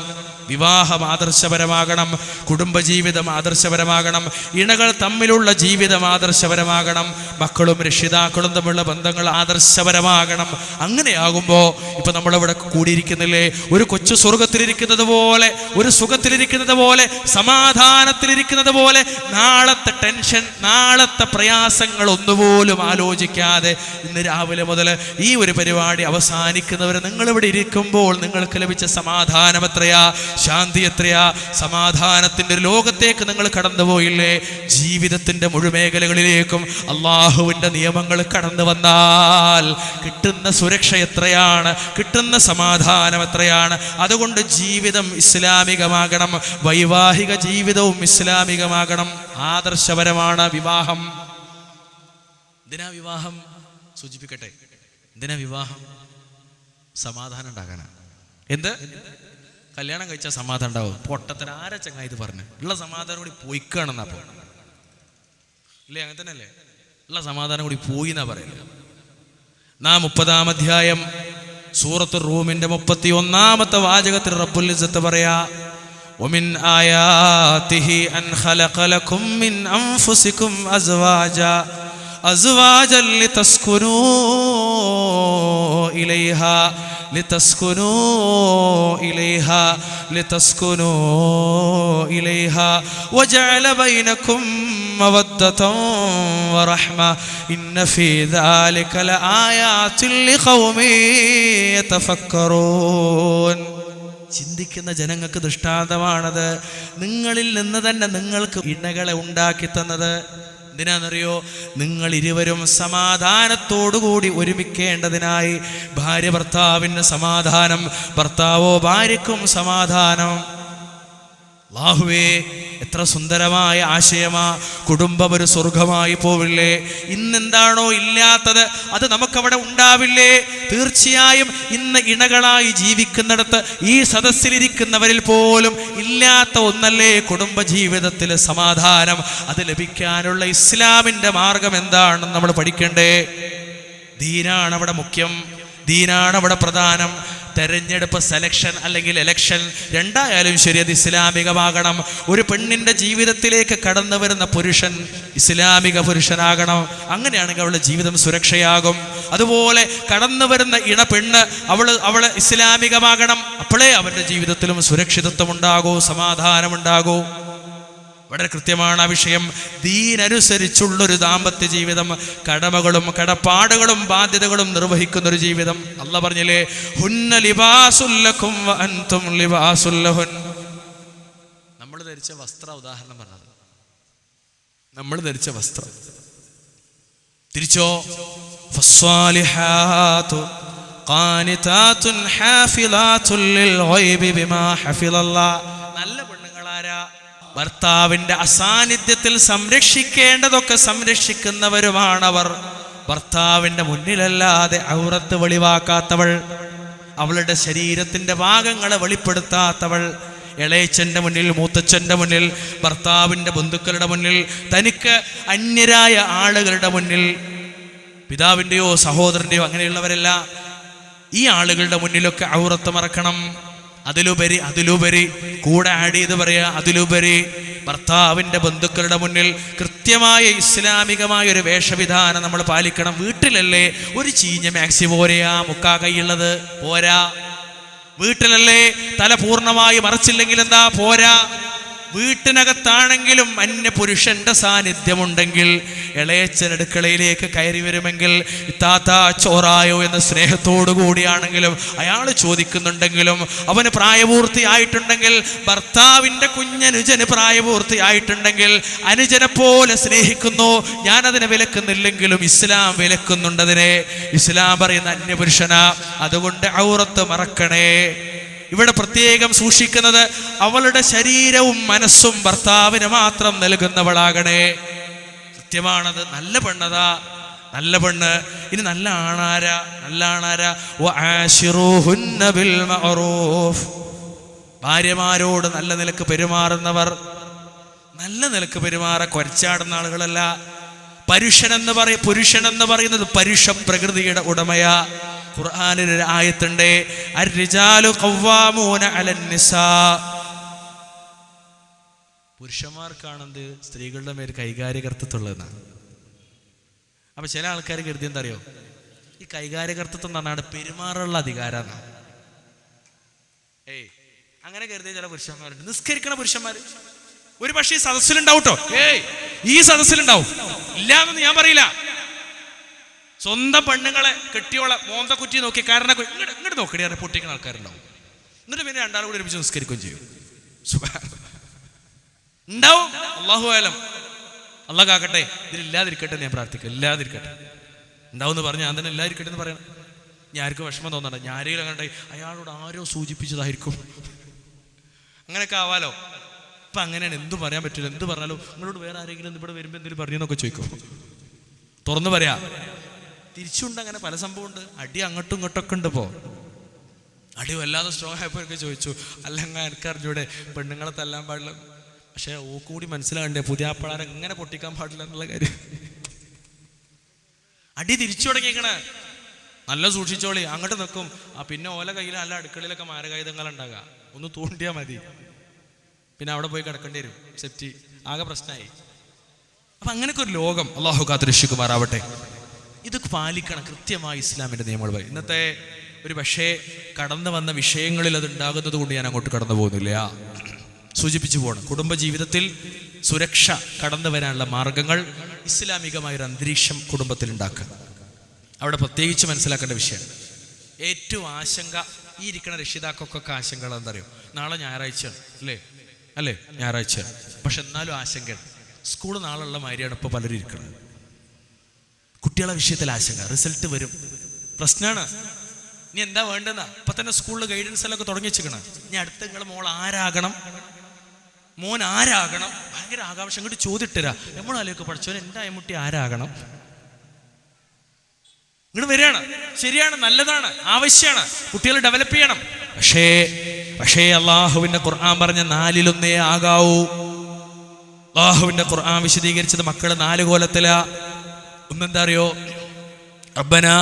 വിവാഹം ആദർശപരമാകണം, കുടുംബജീവിതം ആദർശപരമാകണം, ഇണകൾ തമ്മിലുള്ള ജീവിതം ആദർശപരമാകണം, മക്കളും രക്ഷിതാക്കളും തമ്മിലുള്ള ബന്ധങ്ങൾ ആദർശപരമാകണം. അങ്ങനെയാകുമ്പോൾ ഇപ്പൊ നമ്മളിവിടെ കൂടിയിരിക്കുന്നില്ലേ, ഒരു കൊച്ചു സ്വർഗത്തിലിരിക്കുന്നത് പോലെ, ഒരു സുഖത്തിലിരിക്കുന്നത് പോലെ, സമാധാനത്തിലിരിക്കുന്നത് പോലെ, നാളത്തെ ടെൻഷൻ, നാളത്തെ പ്രയാസങ്ങൾ ഒന്നുപോലും ആലോചിക്കാതെ ഇന്ന് രാവിലെ മുതൽ ഈ ഒരു പരിപാടി അവസാനിക്കുന്നവരെ നിങ്ങളിവിടെ ഇരിക്കുമ്പോൾ നിങ്ങൾക്ക് ലഭിച്ച സമാധാനം എത്രയാ, ശാന്തി എത്രയാ. സമാധാനത്തിന്റെ ഒരു ലോകത്തേക്ക് നിങ്ങൾ കടന്നുപോയില്ലേ? ജീവിതത്തിന്റെ മുഴുമേഖലകളിലേക്കും അള്ളാഹുവിന്റെ നിയമങ്ങൾ കടന്നു വന്നാൽ കിട്ടുന്ന സുരക്ഷ എത്രയാണ്, കിട്ടുന്ന സമാധാനം എത്രയാണ്. അതുകൊണ്ട് ജീവിതം ഇസ്ലാമികമാകണം, വൈവാഹിക ജീവിതവും ഇസ്ലാമികമാകണം. ആദർശപരമാണ് വിവാഹം. എന്തിനാ വിവാഹം? സൂചിപ്പിക്കട്ടെ, എന്തിനാ വിവാഹം? സമാധാനം ഉണ്ടാകാനാണ്. എന്ത്? കല്യാണം കഴിച്ചാൽ സമാധാനം ഉണ്ടാവും. പൊട്ടത്തിന് ആരാ ചങ്ങായി ഇത് പറഞ്ഞു? ഉള്ള സമാധാനം കൂടി പോയിക്കാണെന്നാ പോ ഇല്ലേ? അങ്ങനെ തന്നെ അല്ലേ? ഉള്ള സമാധാനം കൂടി പോയി എന്നാ പറയുന്നത്. 30-ാം അധ്യായം സൂറത്ത് റൂമിന്റെ 31-ാമത്തെ വാചകത്തിൽ റബ്ബുൽ ഇസ്സത്ത് പറയാ, വമിൻ ആയാതിഹി അൻ ഖലഖ ലക്കും മിൻ അൻഫുസികും അസ്വാജൻ ലിതസ്കുനൂ ഇലൈഹാ وجعل بينكم مودة ورحمة إن في ذلك لآيات لقوم يتفكرون. ചിന്തിക്കുന്ന ജനങ്ങൾക്ക് ദൃഷ്ടാന്തമാണത്. നിങ്ങളിൽ നിന്ന് തന്നെ നിങ്ങൾക്ക് ഇണകളെ ഉണ്ടാക്കി തന്നത് എന്തിനാണെന്നറിയോ? നിങ്ങൾ ഇരുവരും സമാധാനത്തോടുകൂടി ഒരുമിക്കേണ്ടതിനായി. ഭാര്യ ഭർത്താവിന് സമാധാനം, ഭർത്താവോ ഭാര്യക്കും സമാധാനം. അല്ലാഹുവേ, എത്ര സുന്ദരമായ ആശയമാ. കുടുംബം ഒരു സ്വർഗമായി പോവില്ലേ? ഇന്നെന്താണോ ഇല്ലാത്തത് അത് നമുക്കവിടെ ഉണ്ടാവില്ലേ? തീർച്ചയായും ഇന്ന് ഇണകളായി ജീവിക്കുന്നിടത്ത് ഈ സദസ്സിലിരിക്കുന്നവരിൽ പോലും ഇല്ലാത്ത ഒന്നല്ലേ കുടുംബജീവിതത്തിലെ സമാധാനം. അത് ലഭിക്കാനുള്ള ഇസ്ലാമിന്റെ മാർഗം എന്താണെന്ന് നമ്മൾ പഠിക്കണ്ടേ? ദീനാണ് അവിടെ മുഖ്യം, ദീനാണ് അവിടെ പ്രധാനം. തെരഞ്ഞെടുപ്പ്, സെലക്ഷൻ അല്ലെങ്കിൽ എലക്ഷൻ, രണ്ടായാലും ശരി അത് ഇസ്ലാമികമാകണം. ഒരു പെണ്ണിന്റെ ജീവിതത്തിലേക്ക് കടന്നു വരുന്ന പുരുഷൻ ഇസ്ലാമിക പുരുഷനാകണം. അങ്ങനെയാണെങ്കിൽ അവളുടെ ജീവിതം സുരക്ഷയാകും. അതുപോലെ കടന്നു വരുന്ന പെണ്ണ് അവള് ഇസ്ലാമികമാകണം. അപ്പോഴേ അവന്റെ ജീവിതത്തിലും സുരക്ഷിതത്വം ഉണ്ടാകൂ, സമാധാനമുണ്ടാകൂ. വളരെ കൃത്യമാണ് ആ വിഷയം. ദീനനുസരിച്ചുള്ളൊരു ദാമ്പത്യ ജീവിതം, കടമകളും കടപ്പാടുകളും ബാധ്യതകളും നിർവഹിക്കുന്ന ഒരു ജീവിതം. അല്ലാഹ് പറഞ്ഞില്ലേ, ഹുന്ന ലിബാസുൽ ലക്കും വ അൻതും ലിബാസുൽ ലഹുൻ. നമ്മൾ ധരിച്ച വസ്ത്രം, ഉദാഹരണം പറഞ്ഞത്, നമ്മൾ ധരിച്ച വസ്ത്രം. തിരിച്ചോ, ഫസ്വാലിഹാതു ഖാനിതാതുൻ ഹാഫിളാതുൽ ലിൽ ഗൈബി ബിമാ ഹഫിളല്ലാഹ്. നല്ല പെണ്ണുങ്ങളാരാ? ഭർത്താവിന്റെ അസാന്നിധ്യത്തിൽ സംരക്ഷിക്കേണ്ടതൊക്കെ സംരക്ഷിക്കുന്നവരുമാണവർ. ഭർത്താവിന്റെ മുന്നിലല്ലാതെ ഔറത്ത് വെളിവാക്കാത്തവൾ, അവളുടെ ശരീരത്തിന്റെ ഭാഗങ്ങളെ വെളിപ്പെടുത്താത്തവൾ, ഇളയച്ചന്റെ മുന്നിൽ, മൂത്തച്ഛന്റെ മുന്നിൽ, ഭർത്താവിന്റെ ബന്ധുക്കളുടെ മുന്നിൽ, തനിക്ക് അന്യരായ ആളുകളുടെ മുന്നിൽ, പിതാവിൻ്റെയോ സഹോദരൻ്റെയോ അങ്ങനെയുള്ളവരല്ല, ഈ ആളുകളുടെ മുന്നിലൊക്കെ ഔറത്ത് മറക്കണം. അതിലുപരി കൂടെ ആഡ് ചെയ്ത് പറയാ, അതിലുപരി ഭർത്താവിന്റെ ബന്ധുക്കളുടെ മുന്നിൽ കൃത്യമായ ഇസ്ലാമികമായ ഒരു വേഷവിധാനം നമ്മൾ പാലിക്കണം. വീട്ടിലല്ലേ ഒരു ചീഞ്ഞ മാക്സി പോരെയാ മുക്കാ കൈയുള്ളത്? പോരാ. വീട്ടിലല്ലേ തല പൂർണ്ണമായി മറച്ചില്ലെങ്കിൽ എന്താ? പോരാ. വീട്ടിനകത്താണെങ്കിലും അന്യ പുരുഷന്റെ സാന്നിധ്യമുണ്ടെങ്കിൽ, ഇളയച്ചൻ അടുക്കളയിലേക്ക് കയറി വരുമെങ്കിൽ ഇത്താത്ത ചോറായോ എന്ന സ്നേഹത്തോടു കൂടിയാണെങ്കിലും അയാൾ ചോദിക്കുന്നുണ്ടെങ്കിലും, അവന് പ്രായപൂർത്തിയായിട്ടുണ്ടെങ്കിൽ, ഭർത്താവിൻ്റെ കുഞ്ഞനുജന് പ്രായപൂർത്തിയായിട്ടുണ്ടെങ്കിൽ അനുജനെ പോലെ സ്നേഹിക്കുന്നു. ഞാനതിനെ വിലക്കുന്നില്ലെങ്കിലും ഇസ്ലാം വിലക്കുന്നുണ്ടതിനെ. ഇസ്ലാം പറയുന്ന അന്യപുരുഷനാ, അതുകൊണ്ട് ഔറത്ത് മറക്കണേ. ഇവിടെ പ്രത്യേകം സൂക്ഷിക്കുന്നത് അവളുടെ ശരീരവും മനസ്സും ഭർത്താവിന് മാത്രം നൽകുന്നവളാകണേ. കൃത്യമാണത്. നല്ല പെണ്ണതാ, നല്ല പെണ്ണ്. ഇനി നല്ല ആണാരാ? നല്ല ആണാരാ? വആശിറൂഹുന്ന ബിൽ മഅറൂഫ്. ഭാര്യമാരോട് നല്ല നിലക്ക് പെരുമാറുന്നവർ. നല്ല നിലക്ക് കൊരച്ചാടുന്ന ആളുകളല്ല. പുരുഷനെന്ന് പറയുന്നത് പരുഷ പ്രകൃതിയുടെ ഉടമയാ. ഖുർആനിൽ ഒരു ആയത്തുണ്ട്, അർരിജാലു ഖവ്വാമൂന അലൻ നിസാ. പുരുഷന്മാർക്കാണെന്ത് സ്ത്രീകളുടെ മേൽ കൈകാര്യകർത്തൃത്വമുള്ളതെന്നാണ്. അപ്പൊ ചില ആൾക്കാർ കരുതി എന്താ അറിയോ, ഈ കൈകാര്യകർത്തൃത്വം എന്നാണ് പെരുമാറുള്ള അധികാരമാണ്. അങ്ങനെ കരുതിയ ചില പുരുഷന്മാരുണ്ട്. നിസ്കരിക്കണ പുരുഷന്മാര് ഒരു പക്ഷേ ഈ സദസ്സിലുണ്ടാവും കേട്ടോ. ഈ സദസ്സിലുണ്ടാവും, ഇല്ലാന്നൊന്നും ഞാൻ പറയില്ല. സ്വന്തം പെണ്ണുങ്ങളെ കെട്ടിയോളെ മോന്ത കുറ്റി നോക്കി കാരണം ഇങ്ങോട്ട് നോക്കണേ പൊട്ടിക്കുന്ന ആൾക്കാരുണ്ടാവും. എന്നിട്ട് പിന്നെ രണ്ടാളും കൂടി ഒരുമിച്ച് നിസ്കരിക്കുകയും ചെയ്യും. ഉണ്ടാവും. അല്ലാഹു ആലം, അല്ലാഹ് കാക്കട്ടെ. ഇതിലില്ലാതിരിക്കട്ടെ ഞാൻ പ്രാർത്ഥിക്കും. ഇല്ലാതിരിക്കട്ടെ. ഉണ്ടാവും എന്ന് പറഞ്ഞാൽ ഞാൻ തന്നെ ഇല്ലാതിരിക്കട്ടെ എന്ന് പറയണം. ഞാൻ ആർക്കും വിഷമം തോന്നണ്ട. ഞാരെങ്കിലും കണ്ടേ അയാളോട് ആരോ സൂചിപ്പിച്ചതായിരിക്കും. അങ്ങനെയൊക്കെ ആവാലോ. ഇപ്പം അങ്ങനെയാണ്. എന്തും പറയാൻ പറ്റില്ല. എന്ത് പറഞ്ഞാലും നിങ്ങളോട് വേറെ ആരെങ്കിലും ഇവിടെ വരുമ്പോൾ എന്തെങ്കിലും പറഞ്ഞെന്നൊക്കെ ചോദിക്കും. തുറന്നു പറയാ. തിരിച്ചുണ്ട്. അങ്ങനെ പല സംഭവമുണ്ട്. അടി അങ്ങോട്ടും ഇങ്ങോട്ടൊക്കെ ഉണ്ട്. ഇപ്പോൾ അടി വല്ലാതെ സ്ട്രോങ് ആയപ്പോഴൊക്കെ ചോദിച്ചു, അല്ലെങ്കിൽ എനിക്കറിഞ്ഞൂടെ പെണ്ണുങ്ങളെ തല്ലാൻ പാടില്ല. പക്ഷെ കൂടി മനസ്സിലാകണ്ടേ പുതിയ ആപ്പിളാരെ എങ്ങനെ പൊട്ടിക്കാൻ പാടില്ല എന്നുള്ള കാര്യം. അടി തിരിച്ചു തുടങ്ങിയേക്കണേ. നല്ല സൂക്ഷിച്ചോളി. അങ്ങോട്ട് നിൽക്കും. പിന്നെ ഓല കയ്യിൽ നല്ല അടുക്കളയിലൊക്കെ മാരകായുധങ്ങൾ ഉണ്ടാകുക. ഒന്ന് തൂണ്ടിയാൽ മതി, പിന്നെ അവിടെ പോയി കിടക്കേണ്ടി വരും. സെപ്റ്റി ആകെ പ്രശ്നമായി. അപ്പൊ അങ്ങനെയൊക്കെ ഒരു ലോകം അല്ലാഹു കാത്തുരക്ഷിക്കുമാറാവട്ടെ. ഇതൊക്കെ പാലിക്കണം കൃത്യമായി ഇസ്ലാമിന്റെ നിയമങ്ങൾ. ഇന്നത്തെ ഒരു പക്ഷേ കടന്നു വന്ന വിഷയങ്ങളിൽ അത് ഉണ്ടാകുന്നത് കൊണ്ട് ഞാൻ അങ്ങോട്ട് കടന്നു പോകുന്നില്ല. സൂചിപ്പിച്ചു പോകണം. കുടുംബജീവിതത്തിൽ സുരക്ഷ കടന്നു വരാനുള്ള മാർഗങ്ങൾ, ഇസ്ലാമികമായൊരു അന്തരീക്ഷം കുടുംബത്തിൽ ഉണ്ടാക്കുക. അവിടെ പ്രത്യേകിച്ച് മനസ്സിലാക്കേണ്ട വിഷയം, ഏറ്റവും ആശങ്ക ഈ ഇരിക്കുന്ന രക്ഷിതാക്കൾക്കൊക്കെ ആശങ്കകൾ എന്താ അറിയോ? നാളെ ഞായറാഴ്ചയാണ് അല്ലേ ഞായറാഴ്ച. പക്ഷെ എന്നാലും ആശങ്കയാണ്. സ്കൂൾ നാളെയുള്ള മാതിരിയാണ് ഇപ്പോൾ പലരും ഇരിക്കുന്നത്. കുട്ടികളെ വിഷയത്തിൽ ആശങ്ക, റിസൾട്ട് വരും, പ്രശ്നമാണ്. ഇനി എന്താ വേണ്ടെന്നാ ഇപ്പൊ തന്നെ സ്കൂളിൽ ഗൈഡൻസ് എല്ലാം തുടങ്ങി വെച്ചിരിക്കണം. ഇനി അടുത്ത നിങ്ങൾ മോൾ ആരാകണം, മോൻ ആരാകണം, ഭയങ്കര ആകാംക്ഷ. ഇങ്ങോട്ട് ചോദിട്ടരാ നമ്മളാലേക്ക് പഠിച്ചവൻ എൻ്റെ അയമുട്ടി ആരാകണം ഇങ്ങോട്ട് വരികയാണ്. ശരിയാണ്, നല്ലതാണ്, ആവശ്യമാണ്, കുട്ടികൾ ഡെവലപ്പ് ചെയ്യണം. പക്ഷേ അള്ളാഹുവിന്റെ ഖുർആൻ പറഞ്ഞ 4-1 ആകാവൂ. അള്ളാഹുവിന്റെ ഖുർആൻ വിശദീകരിച്ചത് മക്കള് 4 കോലത്തിലാ. ഒന്നെന്താ അറിയോ? റബ്ബനാ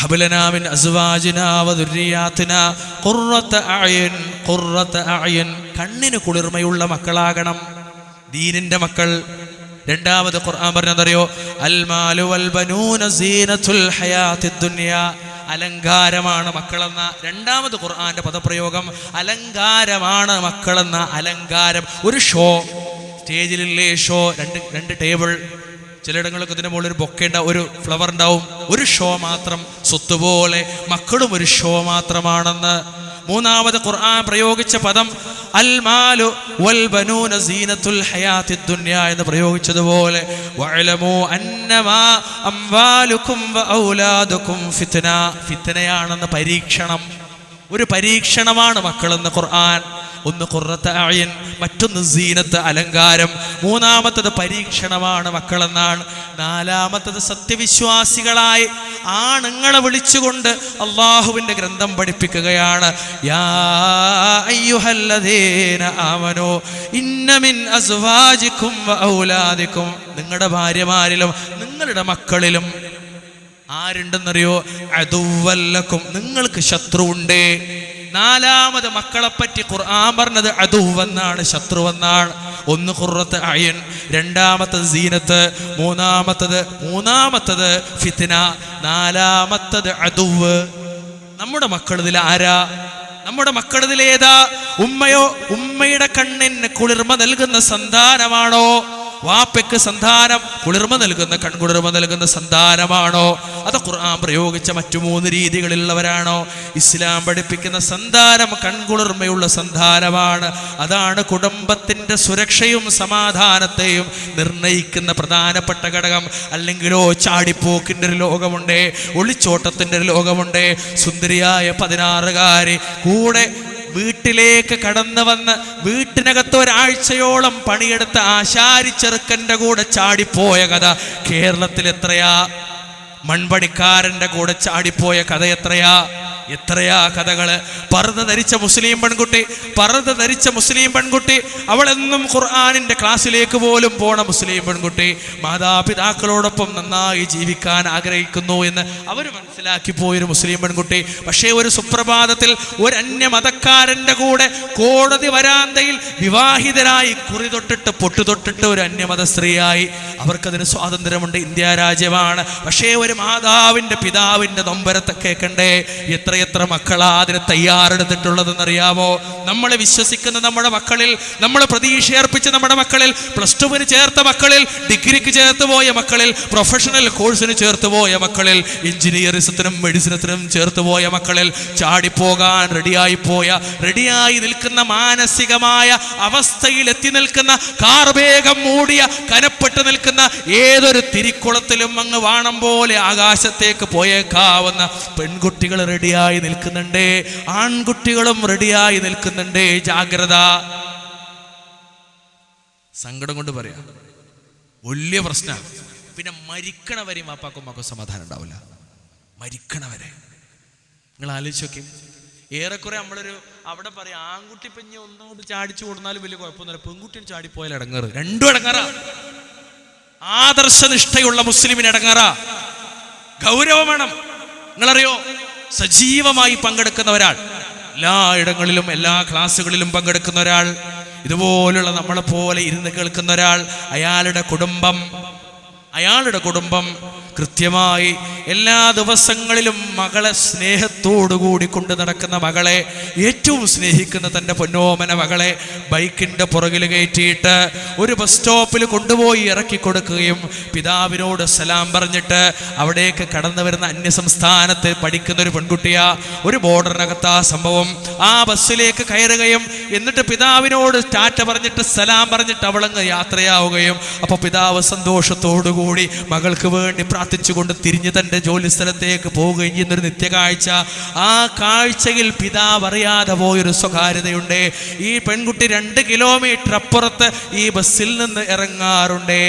ഹബ്ലനാ മിൻ അസ്വാജിനാ വദുർരിയാതിനാ ഖുർറത അഅ്യുൻ കണ്ണിന് കുളിർമയുള്ള മക്കളാകണം ദീനിന്റെ മക്കൾ. രണ്ടാമത് ഖുർആൻ പറഞ്ഞതറിയോ? അൽ മാലു വൽ ബനൂന സീനത്തുൽ ഹയാത്തിദ് ദുനിയ അലങ്കാരമാണ് മക്കളെന്ന രണ്ടാമത് ഖുർആന്റെ പദപ്രയോഗം. അലങ്കാരമാണ് മക്കളെന്ന അലങ്കാരം. ഒരു ഷോ സ്റ്റേജിലെ ഷോ, രണ്ട് ടേബിൾ, ചിലയിടങ്ങളൊക്കെ ഇതിന്റെ മുകളിൽ ഒരു ബൊക്കെ ഉണ്ടാവും, ഒരു ഫ്ലവർ ഉണ്ടാവും. ഒരു ഷോ മാത്രം. സ്വത്തുപോലെ മക്കളും ഒരു ഷോ മാത്രമാണെന്ന്. മൂന്നാമത് ഖുർആൻ പ്രയോഗിച്ച പദം അൽ മാലു വൽ ബനൂന സീനത്തുൽ ഹയാത്തിദ് ദുനിയ എന്ന് പ്രയോഗിച്ചതുപോലെ വഅലമു അന്നമാ അംവാലുകും വഔലാദുകും ഫിത്ന, ഫിത്നയാണെന്ന് പരീക്ഷണം. ഒരു പരീക്ഷണമാണ് മക്കളെന്ന് ഖുർആൻ. ഒന്ന് ഖുർറത അഅ്യുൻ, മറ്റൊന്ന് സീനത്ത് അലങ്കാരം. മൂന്നാമത്തത് പരീക്ഷണമാണ് മക്കളെന്നാണ്. നാലാമത്തത് സത്യവിശ്വാസികളായി ആണുങ്ങളെ വിളിച്ചുകൊണ്ട് അള്ളാഹുവിന്റെ ഗ്രന്ഥം പഠിപ്പിക്കുകയാണ്. യാ അയ്യുഹല്ലദീന ആമനൂ ഇന്ന മിൻ അസ്വാജികും വഔലാദികും, നിങ്ങളുടെ ഭാര്യമാരിലും നിങ്ങളുടെ മക്കളിലും ആരുണ്ടെന്നറിയോ? അദുവ്വല്ലക്കും, നിങ്ങൾക്ക് ശത്രുവുണ്ട്. നാലാമത് മക്കളെപ്പറ്റി ഖുർആൻ പറഞ്ഞത് അദുവെന്നാണ്, ശത്രുവെന്നാണ്. ഒന്ന് ഖുർറത അഅ്യുൻ, രണ്ടാമത്തത് സീനത്ത്, മൂന്നാമത്തത് ഫിത്ന, നാലാമത്തത് അദുവ്. നമ്മുടെ മക്കളിതിൽ ആരാ? നമ്മുടെ മക്കളിതിലേതാ? ഉമ്മയോ? ഉമ്മയുടെ കണ്ണിന് കുളിർമ നൽകുന്ന സന്താനമാണോ? വാപ്പയ്ക്ക് സന്താനം കുളിർമ നൽകുന്ന കൺകുളിർമ നൽകുന്ന സന്താനമാണോ? അത് ഖുർആൻ പ്രയോഗിച്ച മറ്റു 3 രീതികളിലുള്ളവരാണോ? ഇസ്ലാം പഠിപ്പിക്കുന്ന സന്താനം കൺകുളിർമയുള്ള സന്താനമാണ്. അതാണ് കുടുംബത്തിന്റെ സുരക്ഷയും സമാധാനത്തെയും നിർണയിക്കുന്ന പ്രധാനപ്പെട്ട ഘടകം. അല്ലെങ്കിലോ ചാടിപ്പോക്കിന്റെ ഒരു ലോകമുണ്ട്, ഒളിച്ചോട്ടത്തിന്റെ ഒരു ലോകമുണ്ട്. സുന്ദരിയായ 16കാരി കൂടെ വീട്ടിലേക്ക് കടന്നു വന്ന് വീട്ടിനകത്ത് ഒരാഴ്ചയോളം പണിയെടുത്ത ആശാരി ചെറുക്കൻ്റെ കൂടെ ചാടിപ്പോയ കഥ കേരളത്തിൽ എത്രയാ? മൺപണിക്കാരൻ്റെ കൂടെ ചാടിപ്പോയ കഥ എത്രയാ കഥകള്. പർദ്ദ ധരിച്ച മുസ്ലിം പെൺകുട്ടി, അവളെന്നും ഖുർആനിന്റെ ക്ലാസ്സിലേക്ക് പോലും പോണ മുസ്ലിം പെൺകുട്ടി, മാതാപിതാക്കളോടൊപ്പം നന്നായി ജീവിക്കാൻ ആഗ്രഹിക്കുന്നു എന്ന് അവർ മനസ്സിലാക്കി പോയൊരു മുസ്ലിം പെൺകുട്ടി. പക്ഷേ ഒരു സുപ്രഭാതത്തിൽ ഒരു അന്യമതക്കാരന്റെ കൂടെ കോടതി വരാന്തയിൽ വിവാഹിതരായി കുറി തൊട്ടിട്ട് പൊട്ടുതൊട്ടിട്ട് ഒരു അന്യമത സ്ത്രീയായി. അവർക്കതിന് സ്വാതന്ത്ര്യമുണ്ട്, ഇന്ത്യ രാജ്യമാണ്. പക്ഷേ ഒരു മാതാവിന്റെ പിതാവിന്റെ നൊമ്പരത്തെ കേൾക്കണ്ടേ? എത്ര മക്കളാ അതിന് തയ്യാറെടുത്തിട്ടുള്ളതെന്നറിയാമോ? നമ്മളെ വിശ്വസിക്കുന്ന നമ്മുടെ മക്കളിൽ, നമ്മൾ പ്രതീക്ഷ അർപ്പിച്ച നമ്മുടെ മക്കളിൽ, പ്ലസ് ടുവിന് ചേർത്ത മക്കളിൽ, ഡിഗ്രിക്ക് ചേർത്ത് പോയ മക്കളിൽ, പ്രൊഫഷണൽ കോഴ്സിന് ചേർത്ത് പോയ മക്കളിൽ, എഞ്ചിനീയറിസത്തിനും മെഡിസിനത്തിനും ചേർത്ത് പോയ മക്കളിൽ, ചാടിപ്പോകാൻ റെഡിയായി നിൽക്കുന്ന മാനസികമായ അവസ്ഥയിൽ എത്തി നിൽക്കുന്ന, കാർവേഗം മൂടിയ കനപ്പെട്ട് നിൽക്കുന്ന ഏതൊരു തിരിക്കുളത്തിലും അങ്ങ് വാണം പോലെ ആകാശത്തേക്ക് പോയേക്കാവുന്ന പെൺകുട്ടികൾ റെഡിയായി നിൽക്കുന്നുണ്ട്, ആൺകുട്ടികളും റെഡിയായി നിൽക്കുന്നുണ്ട്. ജാഗ്രത. സങ്കടം കൊണ്ട് പറയാം, വലിയ പ്രശ്നം. പിന്നെ മരിക്കണവരെയും വാപ്പാക്കും ഉമ്മാക്കും സമാധാനം ഉണ്ടാവില്ല. മരിക്കണവരെ നിങ്ങൾ ആലോചിച്ച് നോക്കി. ഏറെക്കുറെ നമ്മളൊരു അവിടെ പറയാം, ആൺകുട്ടി പെഞ്ഞ് ഒന്നുകൊണ്ട് ചാടിച്ചു കൊടുത്താലും വലിയ കുഴപ്പമൊന്നുമില്ല, പെൺകുട്ടിയും ചാടിപ്പോയാൽ ഇടങ്ങേറ്. രണ്ടും ഇടങ്ങാറാ. ആദർശനിഷ്ഠയുള്ള മുസ്ലിമിന് ഇടങ്ങാറാ. ഗൗരവം വേണം. നിങ്ങളറിയോ, സജീവമായി പങ്കെടുക്കുന്ന ഒരാൾ, എല്ലാ ഇടങ്ങളിലും എല്ലാ ക്ലാസ്സുകളിലും പങ്കെടുക്കുന്ന ഒരാൾ, ഇതുപോലുള്ള നമ്മളെപ്പോലെ ഇരുന്ന് കേൾക്കുന്ന ഒരാൾ, അയാളുടെ കുടുംബം കൃത്യമായി എല്ലാ ദിവസങ്ങളിലും മകളെ സ്നേഹത്തോടുകൂടി കൊണ്ട് നടക്കുന്ന മകളെ, ഏറ്റവും സ്നേഹിക്കുന്ന തൻ്റെ പൊന്നോമന മകളെ ബൈക്കിൻ്റെ പുറകിൽ കയറ്റിയിട്ട് ഒരു ബസ് സ്റ്റോപ്പിൽ കൊണ്ടുപോയി ഇറക്കി കൊടുക്കുകയും പിതാവിനോട് സലാം പറഞ്ഞിട്ട് അവിടേക്ക് കടന്നു വരുന്ന അന്യസംസ്ഥാനത്ത് പഠിക്കുന്ന ഒരു പെൺകുട്ടിയാ. ഒരു ബോർഡറിനകത്ത് ആ സംഭവം. ആ ബസ്സിലേക്ക് കയറുകയും എന്നിട്ട് പിതാവിനോട് ടാറ്റ പറഞ്ഞിട്ട് സലാം പറഞ്ഞിട്ട് അവളങ്ങ് യാത്രയാവുകയും, അപ്പോൾ പിതാവ് സന്തോഷത്തോടുകൂടി മകൾക്ക് വേണ്ടി പ്രാർത്ഥിച്ചുകൊണ്ട് തിരിഞ്ഞ് തൻ്റെ ജോലി സ്ഥലത്തേക്ക് പോവുകയും ചെയ്യുന്നൊരു നിത്യകാഴ്ച. ആ കാഴ്ചയിൽ പിതാവ് അറിയാതെ പോയൊരു സ്വകാര്യതയുണ്ട്. ഈ പെൺകുട്ടി 2 കിലോമീറ്റർ അപ്പുറത്ത് ഈ ബസ്സിൽ നിന്ന് ഇറങ്ങാറുണ്ട്.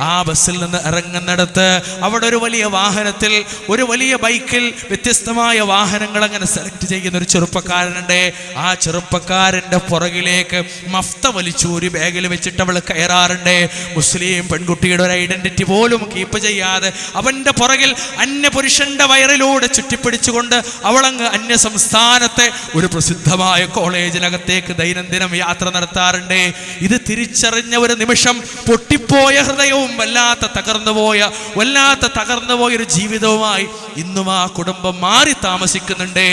ആ ബസ്സിൽ നിന്ന് ഇറങ്ങുന്നിടത്ത് അവിടെ ഒരു വലിയ വാഹനത്തിൽ, ഒരു വലിയ ബൈക്കിൽ വ്യത്യസ്തമായ വാഹനങ്ങൾ അങ്ങനെ സെലക്ട് ചെയ്യുന്ന ഒരു ചെറുപ്പക്കാരനുണ്ട്. ആ ചെറുപ്പക്കാരൻ്റെ പുറകിലേക്ക് മഫ്ത വലിച്ചൂരി ബാഗിൽ വെച്ചിട്ട് അവൾ കയറാറുണ്ട്. മുസ്ലിം പെൺകുട്ടിയുടെ ഒരു ഐഡന്റിറ്റി പോലും കീപ്പ് ചെയ്യാതെ അവൾ അവന്റെ പുറകിൽ അന്യപുരുഷന്റെ വയറിലൂടെ ചുറ്റിപ്പിടിച്ചുകൊണ്ട് അവളങ്ങ് അന്യ സംസ്ഥാനത്തെ ഒരു പ്രസിദ്ധമായ കോളേജിനകത്തേക്ക് ദൈനംദിനം യാത്ര നടത്താറുണ്ട്. ഇത് തിരിച്ചറിഞ്ഞ ഒരു നിമിഷം പൊട്ടിപ്പോയ ഹൃദയവും വല്ലാത്ത തകർന്നുപോയ ഒരു ജീവിതവുമായി ഇന്നും ആ കുടുംബം മാറി താമസിക്കുന്നുണ്ട്.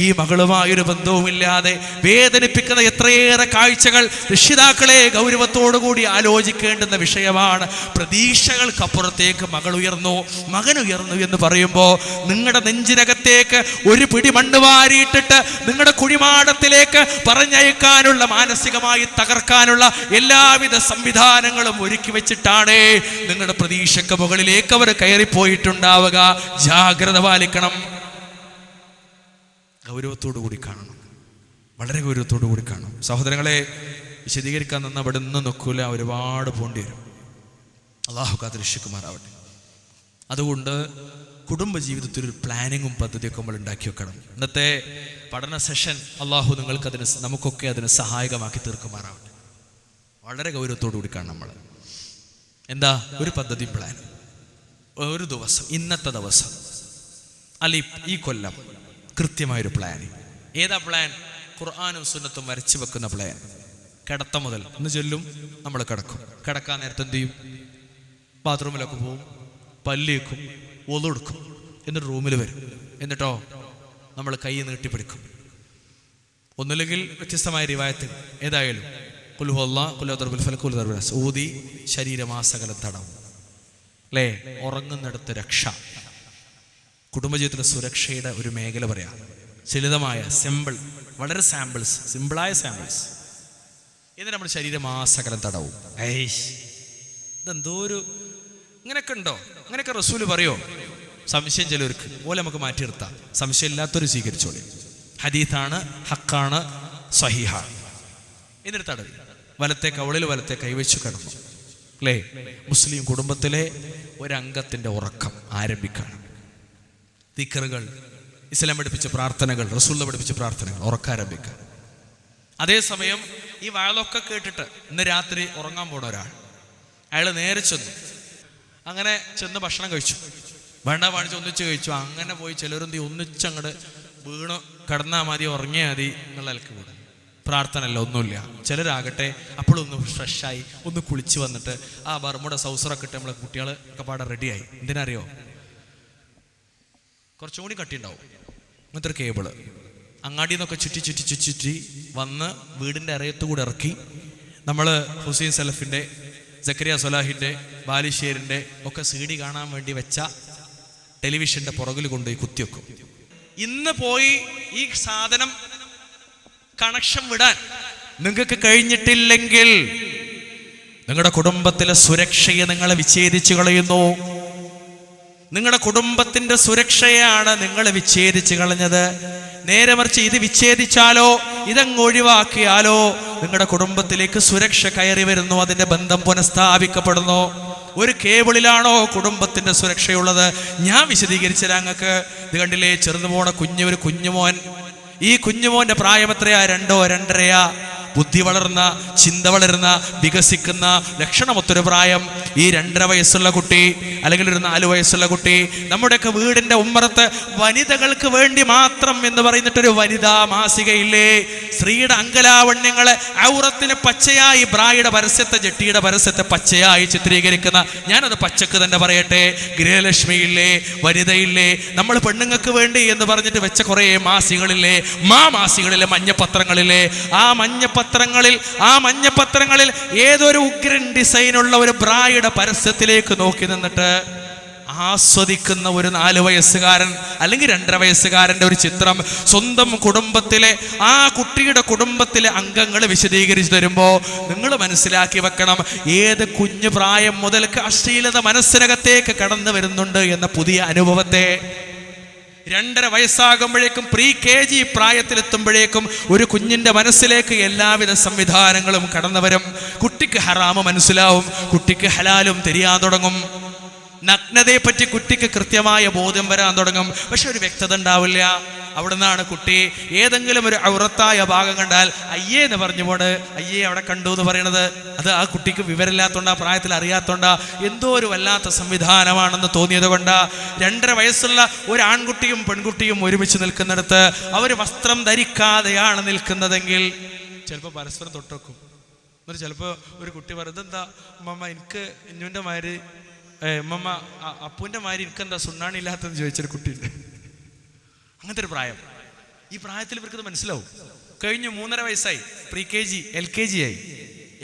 ഈ മകളുമായൊരു ബന്ധവുമില്ലാതെ വേദനിപ്പിക്കുന്ന എത്രയേറെ കാഴ്ചകൾ രക്ഷിതാക്കളെ ഗൗരവത്തോടുകൂടി ആലോചിക്കേണ്ടുന്ന വിഷയമാണ്. പ്രതീക്ഷകൾക്കപ്പുറത്തേക്ക് മകൾ ഉയർന്നു, മകൻ ഉയർന്നു എന്ന് പറയുമ്പോൾ നിങ്ങളുടെ നെഞ്ചിനകത്തേക്ക് ഒരു പിടി മണ്ണ് വാരിയിട്ടിട്ട് നിങ്ങളുടെ കുഴിമാടത്തിലേക്ക് പറഞ്ഞയക്കാനുള്ള, മാനസികമായി തകർക്കാനുള്ള എല്ലാവിധ സംവിധാനങ്ങളും ഒരുക്കി വെച്ചിട്ടാണ് നിങ്ങളുടെ പ്രതീക്ഷയ്ക്ക് മുകളിലേക്ക് അവർ കയറിപ്പോയിട്ടുണ്ടാവുക. ജാഗ്രത പാലിക്കണം. ഗൗരവത്തോടു കൂടി കാണണം, വളരെ ഗൗരവത്തോടു കൂടി കാണണം. സഹോദരങ്ങളെ, വിശദീകരിക്കാൻ നിന്ന് അവിടെ നിന്ന് നോക്കൂല, ഒരുപാട് പോണ്ടി വരും. അള്ളാഹു കാത്തിരക്ഷിക്കുമാറാവട്ടെ. അതുകൊണ്ട് കുടുംബജീവിതത്തിൽ ഒരു പ്ലാനിങ്ങും പദ്ധതിയൊക്കെ നമ്മൾ ഉണ്ടാക്കി വെക്കണം. ഇന്നത്തെ പഠന സെഷൻ അള്ളാഹു നമുക്കൊക്കെ അതിന് സഹായകമാക്കി തീർക്കുമാറാവട്ടെ. വളരെ ഗൗരവത്തോടു കൂടി കാണണം. നമ്മൾ എന്താ ഒരു പദ്ധതി, പ്ലാൻ, ഒരു ദിവസം, ഇന്നത്തെ ദിവസം അല്ല ഈ കൊല്ലം കൃത്യമായൊരു പ്ലാൻ. ഏതാ പ്ലാൻ? ഖുർആനും സുന്നത്തും വരച്ചു വെക്കുന്ന പ്ലാൻ. കിടത്ത മുതൽ ഇന്ന് ചൊല്ലും, നമ്മൾ കിടക്കും. കിടക്കാൻ നേരത്തെ എന്ത് ചെയ്യും? ബാത്റൂമിലൊക്കെ പോവും, പല്ലേക്കും, ഒതുടുക്കും, എന്നിട്ട് റൂമിൽ വരും. എന്നിട്ടോ നമ്മൾ കൈ നീട്ടിപ്പിടിക്കും. ഒന്നുമില്ലെങ്കിൽ വ്യത്യസ്തമായ റിവായത്തിൽ ഏതായാലും ഊതി ശരീരമാസകലം തടവും. അല്ലേ? ഉറങ്ങുന്നിടത്ത് രക്ഷ. കുടുംബജീവിതത്തിലെ സുരക്ഷയുടെ ഒരു മേഖല പറയാം. ലളിതമായ സിമ്പിൾ, വളരെ സിമ്പിളായ സാമ്പിൾസ്. എന്നിട്ട് നമ്മുടെ ശരീരമാസകലം തടവും. ഇതെന്തോ ഒരു ഇങ്ങനെയൊക്കെ ഉണ്ടോ? അങ്ങനെയൊക്കെ റസൂല് പറയോ? സംശയം ചിലവർക്ക് പോലെ നമുക്ക് മാറ്റി നിർത്താം. സംശയം ഇല്ലാത്തൊരു സ്വീകരിച്ചോളി. ഹദീത്താണ്, ഹക്കാണ്, സ്വഹീഹാണ്. എന്നിട്ട് തടവി വലത്തെ കവളിൽ വലത്തെ കൈവച്ചു കിടന്നു. അല്ലേ? മുസ്ലിം കുടുംബത്തിലെ ഒരംഗത്തിന്റെ ഉറക്കം ആരംഭിക്കണം. ദിക്റുകൾ, ഇസ്ലാം പഠിപ്പിച്ച പ്രാർത്ഥനകൾ, റസൂൽ പഠിപ്പിച്ച പ്രാർത്ഥനകൾ ഉറക്കാരംഭിക്കാൻ. അതേസമയം ഈ വയലൊക്കെ കേട്ടിട്ട് ഇന്ന് രാത്രി ഉറങ്ങാൻ പോണ ഒരാൾ, അയാൾ നേരെ അങ്ങനെ ചെന്ന് ഭക്ഷണം കഴിച്ചു, വേണ്ട പാണിച്ച് ഒന്നിച്ച് കഴിച്ചു. അങ്ങനെ പോയി ചിലരെന്ത് ഒന്നിച്ചങ്ങോട്ട് വീണ് കിടന്നാൽ മതി, ഉറങ്ങിയാൽ മതി എന്നുള്ള നിലക്ക് കൂടെ പ്രാർത്ഥന അല്ല, ഒന്നുമില്ല. ചിലരാകട്ടെ അപ്പോഴൊന്ന് ഫ്രഷായി ഒന്ന് കുളിച്ച് വന്നിട്ട് ആ ബർമുട സൗസറൊക്കെ ഇട്ട് നമ്മളെ കുട്ടികൾ ഒക്കെ പാടെ റെഡിയായി. എന്തിനറിയോ? കുറച്ചും കൂടി കട്ടിയുണ്ടാവും. അങ്ങനത്തെ ഒരു കേബിള് അങ്ങാടിയിൽ നിന്നൊക്കെ ചുറ്റി വന്ന് വീടിൻ്റെ അറയത്തുകൂടെ ഇറക്കി നമ്മൾ ഹുസൈൻ സലഫിൻ്റെ, സക്കരിയ സൊലാഹിൻ്റെ, ബാലിശ്ശേരിൻ്റെ ഒക്കെ CD കാണാൻ വേണ്ടി വെച്ച ടെലിവിഷൻ്റെ പുറകിൽ കൊണ്ടുപോയി കുത്തിവെക്കും. ഇന്ന് പോയി ഈ സാധനം കണക്ഷൻ വിടാൻ നിങ്ങൾക്ക് കഴിഞ്ഞിട്ടില്ലെങ്കിൽ നിങ്ങളുടെ കുടുംബത്തിലെ സുരക്ഷയെ നിങ്ങളെ വിച്ഛേദിച്ചു കളയുന്നു. നിങ്ങളുടെ കുടുംബത്തിന്റെ സുരക്ഷയാണ് നിങ്ങൾ വിച്ഛേദിച്ചു കളഞ്ഞത്. നേരെ മറിച്ച് ഇത് വിച്ഛേദിച്ചാലോ, ഇതങ്ങ് ഒഴിവാക്കിയാലോ നിങ്ങളുടെ കുടുംബത്തിലേക്ക് സുരക്ഷ കയറി വരുന്നു, അതിന്റെ ബന്ധം പുനഃസ്ഥാപിക്കപ്പെടുന്നു. ഒരു കേബിളിലാണോ കുടുംബത്തിന്റെ സുരക്ഷയുള്ളത്? ഞാൻ വിശദീകരിച്ച ഞങ്ങൾക്ക് ഇത് കണ്ടില്ലേ, ചെറുന്നു പോണ ഒരു കുഞ്ഞുമോൻ. ഈ കുഞ്ഞുമോന്റെ പ്രായം എത്രയാ? 2 2.5. ബുദ്ധി വളർന്ന, ചിന്ത വളരുന്ന, വികസിക്കുന്ന ലക്ഷണമൊത്തൊരു പ്രായം. ഈ 2.5 വയസ്സുള്ള കുട്ടി അല്ലെങ്കിൽ ഒരു 4 വയസ്സുള്ള കുട്ടി, നമ്മുടെയൊക്കെ വീടിന്റെ ഉമ്മറത്ത് വനിതകൾക്ക് വേണ്ടി മാത്രം എന്ന് പറയുന്നിട്ടൊരു വനിതാ മാസികയില്ലേ? സ്ത്രീയുടെ അങ്കലാവണ്യങ്ങളെ, ഔറത്തിന് പച്ചയായി ബ്രായുടെ പരസ്യത്തെ, ജട്ടിയുടെ പരസ്യത്തെ പച്ചയായി ചിത്രീകരിക്കുന്ന, ഞാനത് പച്ചക്ക് തന്നെ പറയട്ടെ, ഗൃഹലക്ഷ്മിയില്ലേ, വനിതയില്ലേ, നമ്മൾ പെണ്ണുങ്ങൾക്ക് വേണ്ടി എന്ന് പറഞ്ഞിട്ട് വെച്ച കുറേ മാസികകളില്ലേ, മാസികളിലെ മഞ്ഞപ്പത്രങ്ങളില്ലേ, ആ മഞ്ഞപ്പത്രങ്ങളിൽ ഏതൊരു ഉഗ്രൻ ഡിസൈനുള്ള ഒരു ബ്രായുടെ പരസ്യത്തിലേക്ക് നോക്കി നിന്നിട്ട് ആസ്വദിക്കുന്ന ഒരു 4 വയസ്സുകാരൻ അല്ലെങ്കിൽ 2.5 വയസ്സുകാരൻ്റെ ഒരു ചിത്രം സ്വന്തം കുടുംബത്തിലെ ആ കുട്ടിയുടെ കുടുംബത്തിലെ അംഗങ്ങൾ വിശദീകരിച്ചു തരുമ്പോൾ നിങ്ങൾ മനസ്സിലാക്കി വെക്കണം, ഏത് കുഞ്ഞു പ്രായം മുതൽക്ക് അശ്ലീലത മനസ്സിനകത്തേക്ക് കടന്നു വരുന്നുണ്ട് എന്ന പുതിയ അനുഭവത്തെ. 2.5 വയസ്സാകുമ്പോഴേക്കും KG പ്രായത്തിലെത്തുമ്പോഴേക്കും ഒരു കുഞ്ഞിന്റെ മനസ്സിലേക്ക് എല്ലാവിധ സംവിധാനങ്ങളും കടന്നു വരും. കുട്ടിക്ക് ഹറാമ് മനസ്സിലാവും, കുട്ടിക്ക് ഹലാലും തിരിയാൻ തുടങ്ങും, നഗ്നതയെ പറ്റി കുട്ടിക്ക് കൃത്യമായ ബോധ്യം വരാൻ തുടങ്ങും. പക്ഷെ ഒരു വ്യക്തത ഉണ്ടാവില്ല. അവിടെ നിന്നാണ് കുട്ടി ഏതെങ്കിലും ഒരു ഔറത്തായ ഭാഗം കണ്ടാൽ അയ്യേ എന്ന് പറഞ്ഞു പോണ്, അയ്യേ അവിടെ കണ്ടു എന്ന് പറയണത്. അത് ആ കുട്ടിക്ക് വിവരമില്ലാത്തോണ്ടാ, പ്രായത്തിൽ അറിയാത്തോണ്ടാ, എന്തോ ഒരു വല്ലാത്ത സംവിധാനമാണെന്ന് തോന്നിയത് കൊണ്ടാ. 2.5 വയസ്സുള്ള ഒരു ആൺകുട്ടിയും പെൺകുട്ടിയും ഒരുമിച്ച് നിൽക്കുന്നിടത്ത് അവർ വസ്ത്രം ധരിക്കാതെയാണ് നിൽക്കുന്നതെങ്കിൽ ചിലപ്പോൾ പരസ്പരം തൊട്ടുവെക്കും. എന്നിട്ട് ചിലപ്പോൾ ഒരു കുട്ടി പറയും, ഇതെന്താ അമ്മമ്മ എനിക്ക് ഇന്നുവിൻ്റെ മാതിരി, അമ്മമ്മ അപ്പൂൻ്റെ മാതിരി എനിക്കെന്താ സുണ്ണാണി ഇല്ലാത്തതെന്ന് ചോദിച്ചൊരു കുട്ടിയുണ്ട്. അങ്ങനത്തെ ഒരു പ്രായം. ഈ പ്രായത്തിൽ ഇവർക്കത് മനസ്സിലാവും. കഴിഞ്ഞു 3.5 വയസ്സായി, പ്രീ KG LKG ആയി,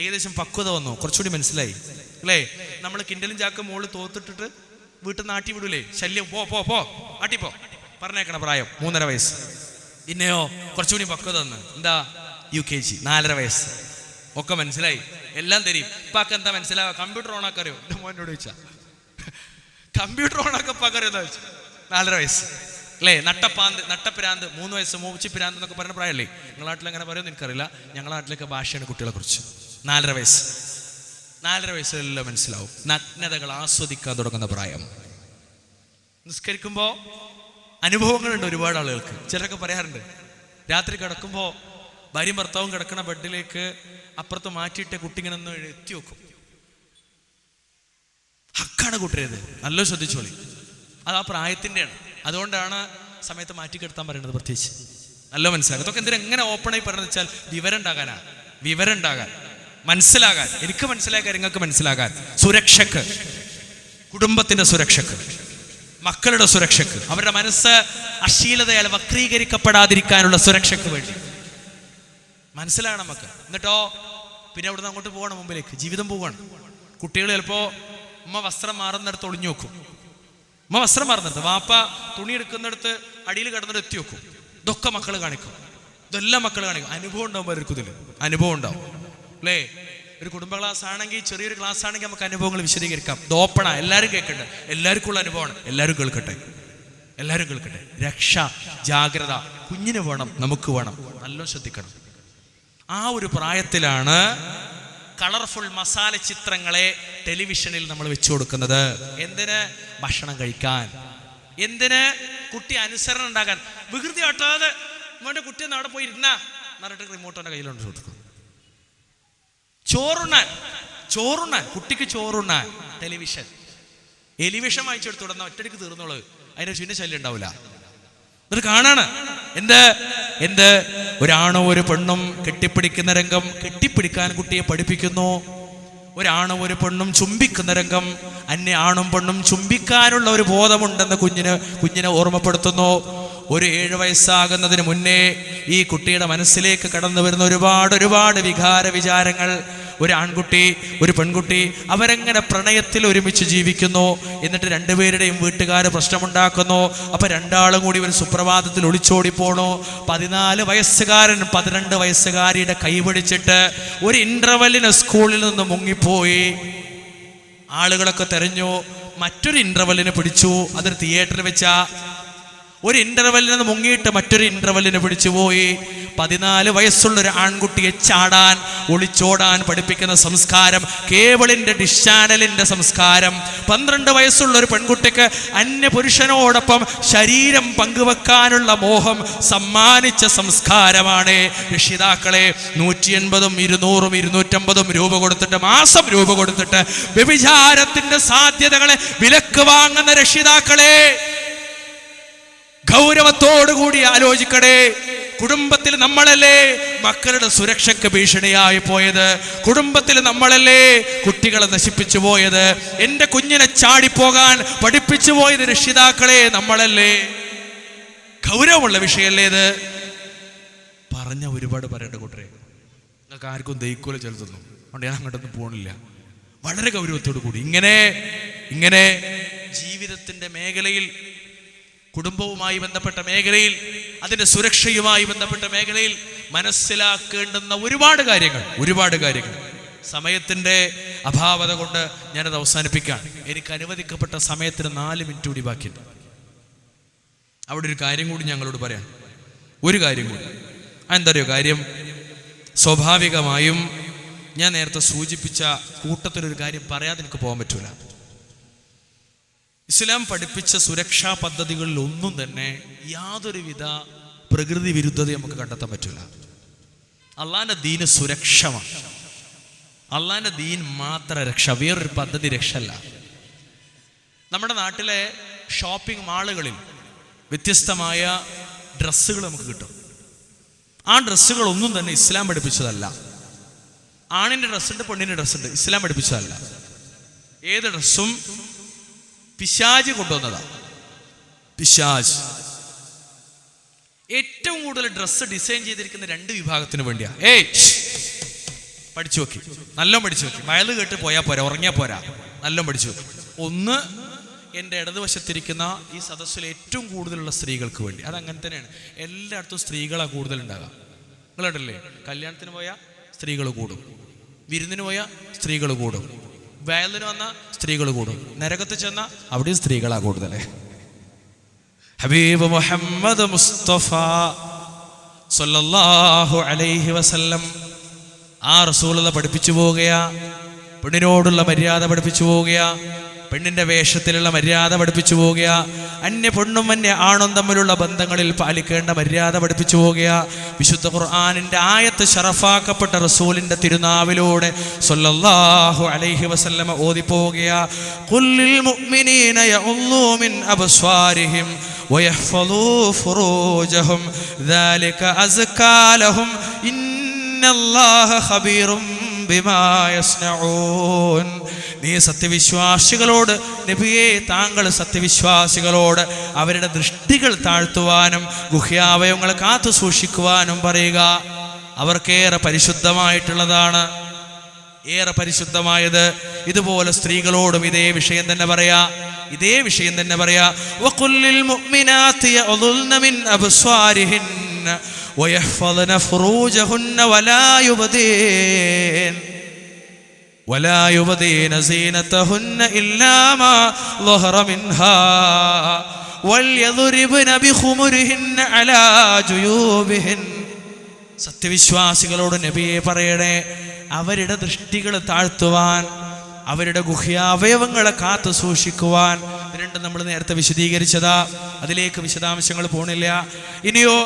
ഏകദേശം പക്വത വന്നു, കുറച്ചുകൂടി മനസ്സിലായി അല്ലേ. നമ്മൾ കിൻഡലും ചാക്കും മോള് തോത്തിട്ടിട്ട് വീട്ടിൽ നിന്ന് ആട്ടി വിടൂലേ, ശല്യം, പോ ആട്ടിപ്പോ പറഞ്ഞേക്കണ പ്രായം 3.5 വയസ്സ്. പിന്നെയോ കുറച്ചുകൂടി പക്വത വന്ന് എന്താ UKG 4.5 വയസ്സ്, ഒക്കെ മനസ്സിലായി, എല്ലാം തരും. ഇപ്പൊക്കെ എന്താ മനസ്സിലാവുക? കമ്പ്യൂട്ടർ ഓണാക്കാൻ അറിയോ? എൻ്റെ മോനോട് ചോദിച്ചാ കമ്പ്യൂട്ടർ ഓണാക്കാൻ പകരം എന്താ വെച്ചാൽ 4.5 വയസ്സ് അല്ലേ. നട്ടപ്പിരാന്ത് 3 വയസ്സ് മൂച്ചിപ്പിരാന്ത് എന്നൊക്കെ പറയുന്ന പ്രായമല്ലേ. നിങ്ങളുടെ നാട്ടിൽ അങ്ങനെ പറയുമെന്ന് എനിക്കറിയില്ല. ഞങ്ങളുടെ നാട്ടിലൊക്കെ ഭാഷയാണ് കുട്ടികളെ കുറിച്ച്. 4.5 വയസ്സ് 4.5 വയസ്സിലെല്ലാം മനസ്സിലാവും. നഗ്നതകൾ ആസ്വദിക്കാൻ തുടങ്ങുന്ന പ്രായം. നിസ്കരിക്കുമ്പോൾ അനുഭവങ്ങളുണ്ട് ഒരുപാട് ആളുകൾക്ക്. ചിലരൊക്കെ പറയാറുണ്ട്, രാത്രി കിടക്കുമ്പോൾ ഭാര്യയും ഭർത്താവും കിടക്കുന്ന ബെഡിലേക്ക് അപ്പുറത്ത് മാറ്റിയിട്ട് കുട്ടി ഇങ്ങനെ ഒന്ന് എത്തി വെക്കും. ഹക്കാണ് കൂട്ടരുത്, നല്ല ശ്രദ്ധിച്ചോളി. അത് ആ പ്രായത്തിൻ്റെയാണ്. അതുകൊണ്ടാണ് സമയത്ത് മാറ്റിക്കെടുത്താൻ പറയുന്നത്. പ്രത്യേകിച്ച് നല്ല മനസ്സിലാക്കുക. അതൊക്കെ എന്തിനാ എങ്ങനെ ഓപ്പണായി പറയുന്നത് വെച്ചാൽ വിവരം ഉണ്ടാകാൻ, മനസ്സിലാകാൻ, എനിക്ക് മനസ്സിലാക്കാൻ, നിങ്ങൾക്ക് മനസ്സിലാകാൻ, സുരക്ഷക്ക്, കുടുംബത്തിന്റെ സുരക്ഷക്ക്, മക്കളുടെ സുരക്ഷക്ക്, അവരുടെ മനസ്സ് അശ്ലീലതയാൽ വക്രീകരിക്കപ്പെടാതിരിക്കാനുള്ള സുരക്ഷയ്ക്ക് വേണ്ടി മനസ്സിലാകണം നമുക്ക്. എന്നിട്ടോ പിന്നെ അവിടുന്ന് അങ്ങോട്ട് പോകണം, മുമ്പിലേക്ക് ജീവിതം പോവുകയാണ്. കുട്ടികൾ ചിലപ്പോൾ ഉമ്മ വസ്ത്രം മാറുന്നിടത്ത് ഒളിഞ്ഞു വെക്കും. ഉമ്മ വസ്ത്രം മാറുന്നിടത്ത്, വാപ്പ തുണി എടുക്കുന്നിടത്ത് അടിയിൽ കിടന്നിട്ട് എത്തി വെക്കും. ഇതൊക്കെ മക്കൾ കാണിക്കും, ഇതെല്ലാം മക്കൾ കാണിക്കും. അനുഭവം ഉണ്ടാവും പലർക്കും, ഇതിൽ അനുഭവം ഉണ്ടാവും അല്ലേ. ഒരു കുടുംബ ക്ലാസ് ആണെങ്കിൽ, ചെറിയൊരു ക്ലാസ് ആണെങ്കിൽ നമുക്ക് അനുഭവങ്ങൾ വിശദീകരിക്കാം. ദോപ്പണ എല്ലാവരും കേൾക്കട്ടെ, എല്ലാവർക്കും ഉള്ള അനുഭവമാണ്, എല്ലാവരും കേൾക്കട്ടെ. രക്ഷ, ജാഗ്രത കുഞ്ഞിന് വേണം, നമുക്ക് വേണം, നല്ല ശ്രദ്ധിക്കണം. ആ ഒരു പ്രായത്തിലാണ് കളർഫുൾ മസാല ചിത്രങ്ങളെ ടെലിവിഷനിൽ നമ്മൾ വെച്ചു കൊടുക്കുന്നത്. എന്തിന്? ഭക്ഷണം കഴിക്കാൻ. എന്തിന്? കുട്ടി അനുസരണം ഉണ്ടാകാൻ. വികൃതി കാട്ടാതെ മോൻ്റെ കുട്ടി ഒന്ന് അവിടെ പോയി ഇരുന്നാ എന്നിട്ട് റിമോട്ടോന്റെ കയ്യിലുണ്ട് കൊടുക്കും. ചോറുണ്ണാൻ കുട്ടിക്ക് ചോറുണ്ണാൻ എലിവിഷൻ വാങ്ങിച്ചെടുത്ത് തുടർന്ന ഒറ്റടിക്ക് തീർന്നോളൂ, അതിന്റെ പിന്നെ ശല്യം ഉണ്ടാവില്ല. എന്നിട്ട് കാണാണ് എന്ത് ഒരാണോ ഒരു പെണ്ണും കെട്ടിപ്പിടിക്കുന്ന രംഗം, കെട്ടിപ്പിടിക്കാൻ കുട്ടിയെ പഠിപ്പിക്കുന്നു. ഒരാണോ ഒരു പെണ്ണും ചുംബിക്കുന്ന രംഗം, അന്യ ആണും പെണ്ണും ചുംബിക്കാനുള്ള ഒരു ബോധമുണ്ടെന്ന് കുഞ്ഞിനെ ഓർമ്മപ്പെടുത്തുന്നു. ഒരു 7 വയസ്സാകുന്നതിന് മുന്നേ ഈ കുട്ടിയുടെ മനസ്സിലേക്ക് കടന്നു വരുന്ന ഒരുപാട് വികാര വിചാരങ്ങൾ. ഒരു ആൺകുട്ടി ഒരു പെൺകുട്ടി അവരെങ്ങനെ പ്രണയത്തിൽ ഒരുമിച്ച് ജീവിക്കുന്നു, എന്നിട്ട് രണ്ടുപേരുടെയും വീട്ടുകാർ പ്രശ്നമുണ്ടാക്കുന്നു. അപ്പൊ രണ്ടാളും കൂടി ഒരു സുപ്രഭാതത്തിൽ ഒളിച്ചോടി പോണു. 14 വയസ്സുകാരൻ 12 വയസ്സുകാരിയുടെ കൈപിടിച്ചിട്ട് ഒരു ഇന്റർവെല്ലിന് സ്കൂളിൽ നിന്ന് മുങ്ങിപ്പോയി. ആളുകളൊക്കെ തെരഞ്ഞു, മറ്റൊരു ഇന്റർവെല്ലിന് പിടിച്ചു. അതൊരു തിയേറ്ററിൽ വെച്ചാ. ഒരു ഇന്റർവെല്ലിൽ നിന്ന് മുങ്ങിയിട്ട് മറ്റൊരു ഇന്റർവെല്ലിന് പിടിച്ചുപോയി. 14 വയസ്സുള്ളൊരു ആൺകുട്ടിയെ ഒളിച്ചോടാൻ പഠിപ്പിക്കുന്ന സംസ്കാരം കേബിളിന്റെ ഡിഷ് ചാനലിന്റെ സംസ്കാരം. 12 വയസ്സുള്ള ഒരു പെൺകുട്ടിക്ക് അന്യപുരുഷനോടൊപ്പം ശരീരം പങ്കുവെക്കാനുള്ള മോഹം സമ്മാനിച്ച സംസ്കാരമാണ്. രക്ഷിതാക്കളെ 180, 200, 250 രൂപ കൊടുത്തിട്ട്, മാസം രൂപ കൊടുത്തിട്ട് വ്യഭിചാരത്തിന്റെ സാധ്യതകളെ വിലക്ക് വാങ്ങുന്ന രക്ഷിതാക്കളെ ഗൗരവത്തോടുകൂടി ആലോചിക്കണേ. കുടുംബത്തിൽ നമ്മളല്ലേ മക്കളുടെ സുരക്ഷയ്ക്ക് ഭീഷണിയായി പോയത്? കുടുംബത്തിൽ നമ്മളല്ലേ കുട്ടികളെ നശിപ്പിച്ചു പോയത്? എൻ്റെ കുഞ്ഞിനെ ചാടിപ്പോകാൻ പഠിപ്പിച്ചു പോയത് രക്ഷിതാക്കളെ നമ്മളല്ലേ? ഗൗരവമുള്ള വിഷയമല്ലേ ഇത്? പറഞ്ഞ ഒരുപാട് പറയേണ്ട കൂട്ടരെ, നിങ്ങൾക്ക് ആർക്കും ദഹിക്കൂല ചെലുത്തുന്നു, അതുകൊണ്ട് ഞാൻ അങ്ങോട്ടൊന്നും പോകണില്ല. വളരെ ഗൗരവത്തോടു കൂടി ഇങ്ങനെ ജീവിതത്തിന്റെ മേഖലയിൽ, കുടുംബവുമായി ബന്ധപ്പെട്ട മേഖലയിൽ, അതിന്റെ സുരക്ഷയുമായി ബന്ധപ്പെട്ട മേഖലയിൽ മനസ്സിലാക്കേണ്ടുന്ന ഒരുപാട് കാര്യങ്ങൾ. സമയത്തിന്റെ അഭാവത കൊണ്ട് ഞാനത് അവസാനിപ്പിക്കാം. എനിക്ക് അനുവദിക്കപ്പെട്ട സമയത്തിന് 4 മിനിറ്റ് കൂടി ബാക്കിയുണ്ട്. അവിടെ ഒരു കാര്യം കൂടി ഞങ്ങളോട് പറയാം. ഒരു കാര്യം കൂടി. എന്താ അറിയോ കാര്യം? സ്വാഭാവികമായും ഞാൻ നേരത്തെ സൂചിപ്പിച്ച കൂട്ടത്തിലൊരു കാര്യം പറയാതെ എനിക്ക് പോകാൻ പറ്റൂല. ഇസ്ലാം പഠിപ്പിച്ച സുരക്ഷാ പദ്ധതികളിൽ ഒന്നും തന്നെ യാതൊരുവിധ പ്രകൃതി വിരുദ്ധത നമുക്ക് കണ്ടെത്താൻ പറ്റില്ല. അള്ളാന്റെ ദീന് സുരക്ഷമാണ്. അള്ളാന്റെ ദീൻ മാത്ര രക്ഷ, വേറൊരു പദ്ധതി രക്ഷല്ല. നമ്മുടെ നാട്ടിലെ ഷോപ്പിംഗ് മാളുകളിൽ വ്യത്യസ്തമായ ഡ്രസ്സുകൾ നമുക്ക് കിട്ടും. ആ ഡ്രസ്സുകളൊന്നും തന്നെ ഇസ്ലാം പഠിപ്പിച്ചതല്ല. ആണിൻ്റെ ഡ്രസ്സുണ്ട്, പെണ്ണിൻ്റെ ഡ്രസ്സുണ്ട്, ഇസ്ലാം പഠിപ്പിച്ചതല്ല. ഏത് ഡ്രസ്സും പിശാച് കൊണ്ടുവന്നതാണ്. പിശാച് ഏറ്റവും കൂടുതൽ ഡ്രസ്സ് ഡിസൈൻ ചെയ്തിരിക്കുന്ന 2 വിഭാഗത്തിന് വേണ്ടിയാ. പഠിച്ചു നോക്കി, നല്ലോണം പഠിച്ചു നോക്കി. വയല് കേട്ട് പോയാൽ പോരാ, ഉറങ്ങിയാൽ പോരാ, നല്ലോണം പഠിച്ചു നോക്കി. ഒന്ന്, എൻ്റെ ഇടതുവശത്തിരിക്കുന്ന ഈ സദസ്സിൽ ഏറ്റവും കൂടുതലുള്ള സ്ത്രീകൾക്ക് വേണ്ടി. അതങ്ങനെ തന്നെയാണ്, എല്ലായിടത്തും സ്ത്രീകളാണ് കൂടുതലുണ്ടാകുക. നിങ്ങളുണ്ടല്ലേ, കല്യാണത്തിന് പോയാൽ സ്ത്രീകൾ കൂടും, വിരുന്നിന് പോയാൽ സ്ത്രീകൾ കൂടും, വയലിന് വന്നാൽ സ്ത്രീകൾ കൂടും, നരകത്ത് ചെന്നാൽ അവിടെയും സ്ത്രീകളാണ് കൂടുതലേ. ഹബീബ് മുഹമ്മദ് മുസ്തഫ സല്ലല്ലാഹു അലൈഹി വസല്ലം ആ റസൂലുള്ളാഹി പഠിപ്പിച്ചു പോവുകയാ. പെണ്ണിനോടുള്ള മര്യാദ പഠിപ്പിച്ചു പോവുകയാ, പെണ്ണിന്റെ വേഷത്തിലുള്ള മര്യാദ പഠിപ്പിച്ചു പോവുകയാ, അന്യ പെണ്ണും അന്യ ആണും തമ്മിലുള്ള ബന്ധങ്ങളിൽ പാലിക്കേണ്ട മര്യാദ പഠിപ്പിച്ചു പോവുകയാ. വിശുദ്ധ ഖുർആനിന്റെ ആയത്ത് ശറഫാക്കപ്പെട്ട റസൂലിന്റെ തിരുനാവിലൂടെ സ്വല്ലല്ലാഹു അലൈഹി വസല്ലമ ഓതിപ്പോവുകയാ. ഖുല്ലിൽ മുഅ്മിനീന യഉല്ലൂ മിൻ അബ്സ്വാരിഹിം വയഹ്ഫളൂ ഫുറൂജഹും ദാലിക അസ്കാ ലഹും ഇന്നല്ലാഹ ഖബീറും ബിമാ യസ്നഊൻ. നീ സത്യവിശ്വാസികളോട്, നബിയെ താങ്കൾ സത്യവിശ്വാസികളോട് അവരുടെ ദൃഷ്ടികൾ താഴ്ത്തുവാനും ഗുഹ്യാവയവങ്ങൾ കാത്തു സൂക്ഷിക്കുവാനും പറയുക. അവർക്കേറെ പരിശുദ്ധമായിട്ടുള്ളതാണ്, ഏറെ പരിശുദ്ധമായത്. ഇതുപോലെ സ്ത്രീകളോടും ഇതേ വിഷയം തന്നെ പറയാ, ഇതേ വിഷയം തന്നെ പറയാ. വഖുല്ലിൽ മുഅ്മിനാതി യഗ്ളുൽന മിൻ അബ്സ്വാരിഹിന്ന വയഹ്ഫളന ഫുറൂജഹുന്ന ولا يبدين زينتهن إلا ما ظهر منها وليضربن بخمرهن على جيوبهن. സത്യവിശ്വാസികളോട് നബിയെ പറയണേ, അവരുടെ ദൃഷ്ടികൾ താഴ്ത്തുവാൻ, അവരുടെ ഗുഹ്യാവയവങ്ങളെ കാത്തു സൂക്ഷിക്കുവാൻ. രണ്ടും നമ്മൾ നേരത്തെ വിശദീകരിച്ചതാ, അതിലേക്ക് വിശദാംശങ്ങൾ പോണില്ല. ഇനിയോ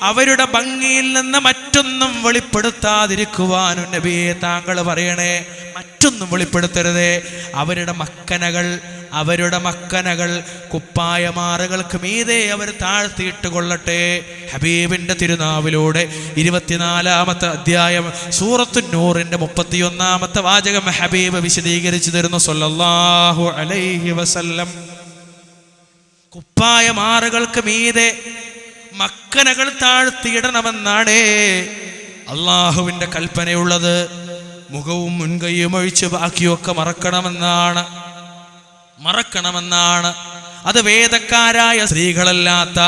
അവരുടെ ഭംഗിയിൽ നിന്ന് മറ്റൊന്നും വെളിപ്പെടുത്താതിരിക്കുവാനും നബിയെ താങ്കൾ പറയണേ, മറ്റൊന്നും വെളിപ്പെടുത്തരുതേ. അവരുടെ മക്കനകൾ കുപ്പായമാറുകൾക്ക് മീതെ അവർ താഴ്ത്തിയിട്ട് കൊള്ളട്ടെ. ഹബീബിന്റെ തിരുനാവിലൂടെ 24-ാമത്തെ അധ്യായം സൂറത്തു നൂറിന്റെ 31-ാമത്തെ വാചകം ഹബീബ് വിശദീകരിച്ചു തരുന്നു സ്വല്ലല്ലാഹു അലൈഹി വസല്ലം. കുപ്പായമാറുകൾക്ക് മീതെ മക്കനകൾ താഴ്ത്തിയിടണമെന്നാണ് അള്ളാഹുവിന്റെ കൽപ്പനയുള്ളത്. മുഖവും മുൻകൈയും ഒഴിച്ച് ബാക്കിയൊക്കെ മറക്കണമെന്നാണ്. അത് വേദക്കാരായ സ്ത്രീകളല്ലാത്ത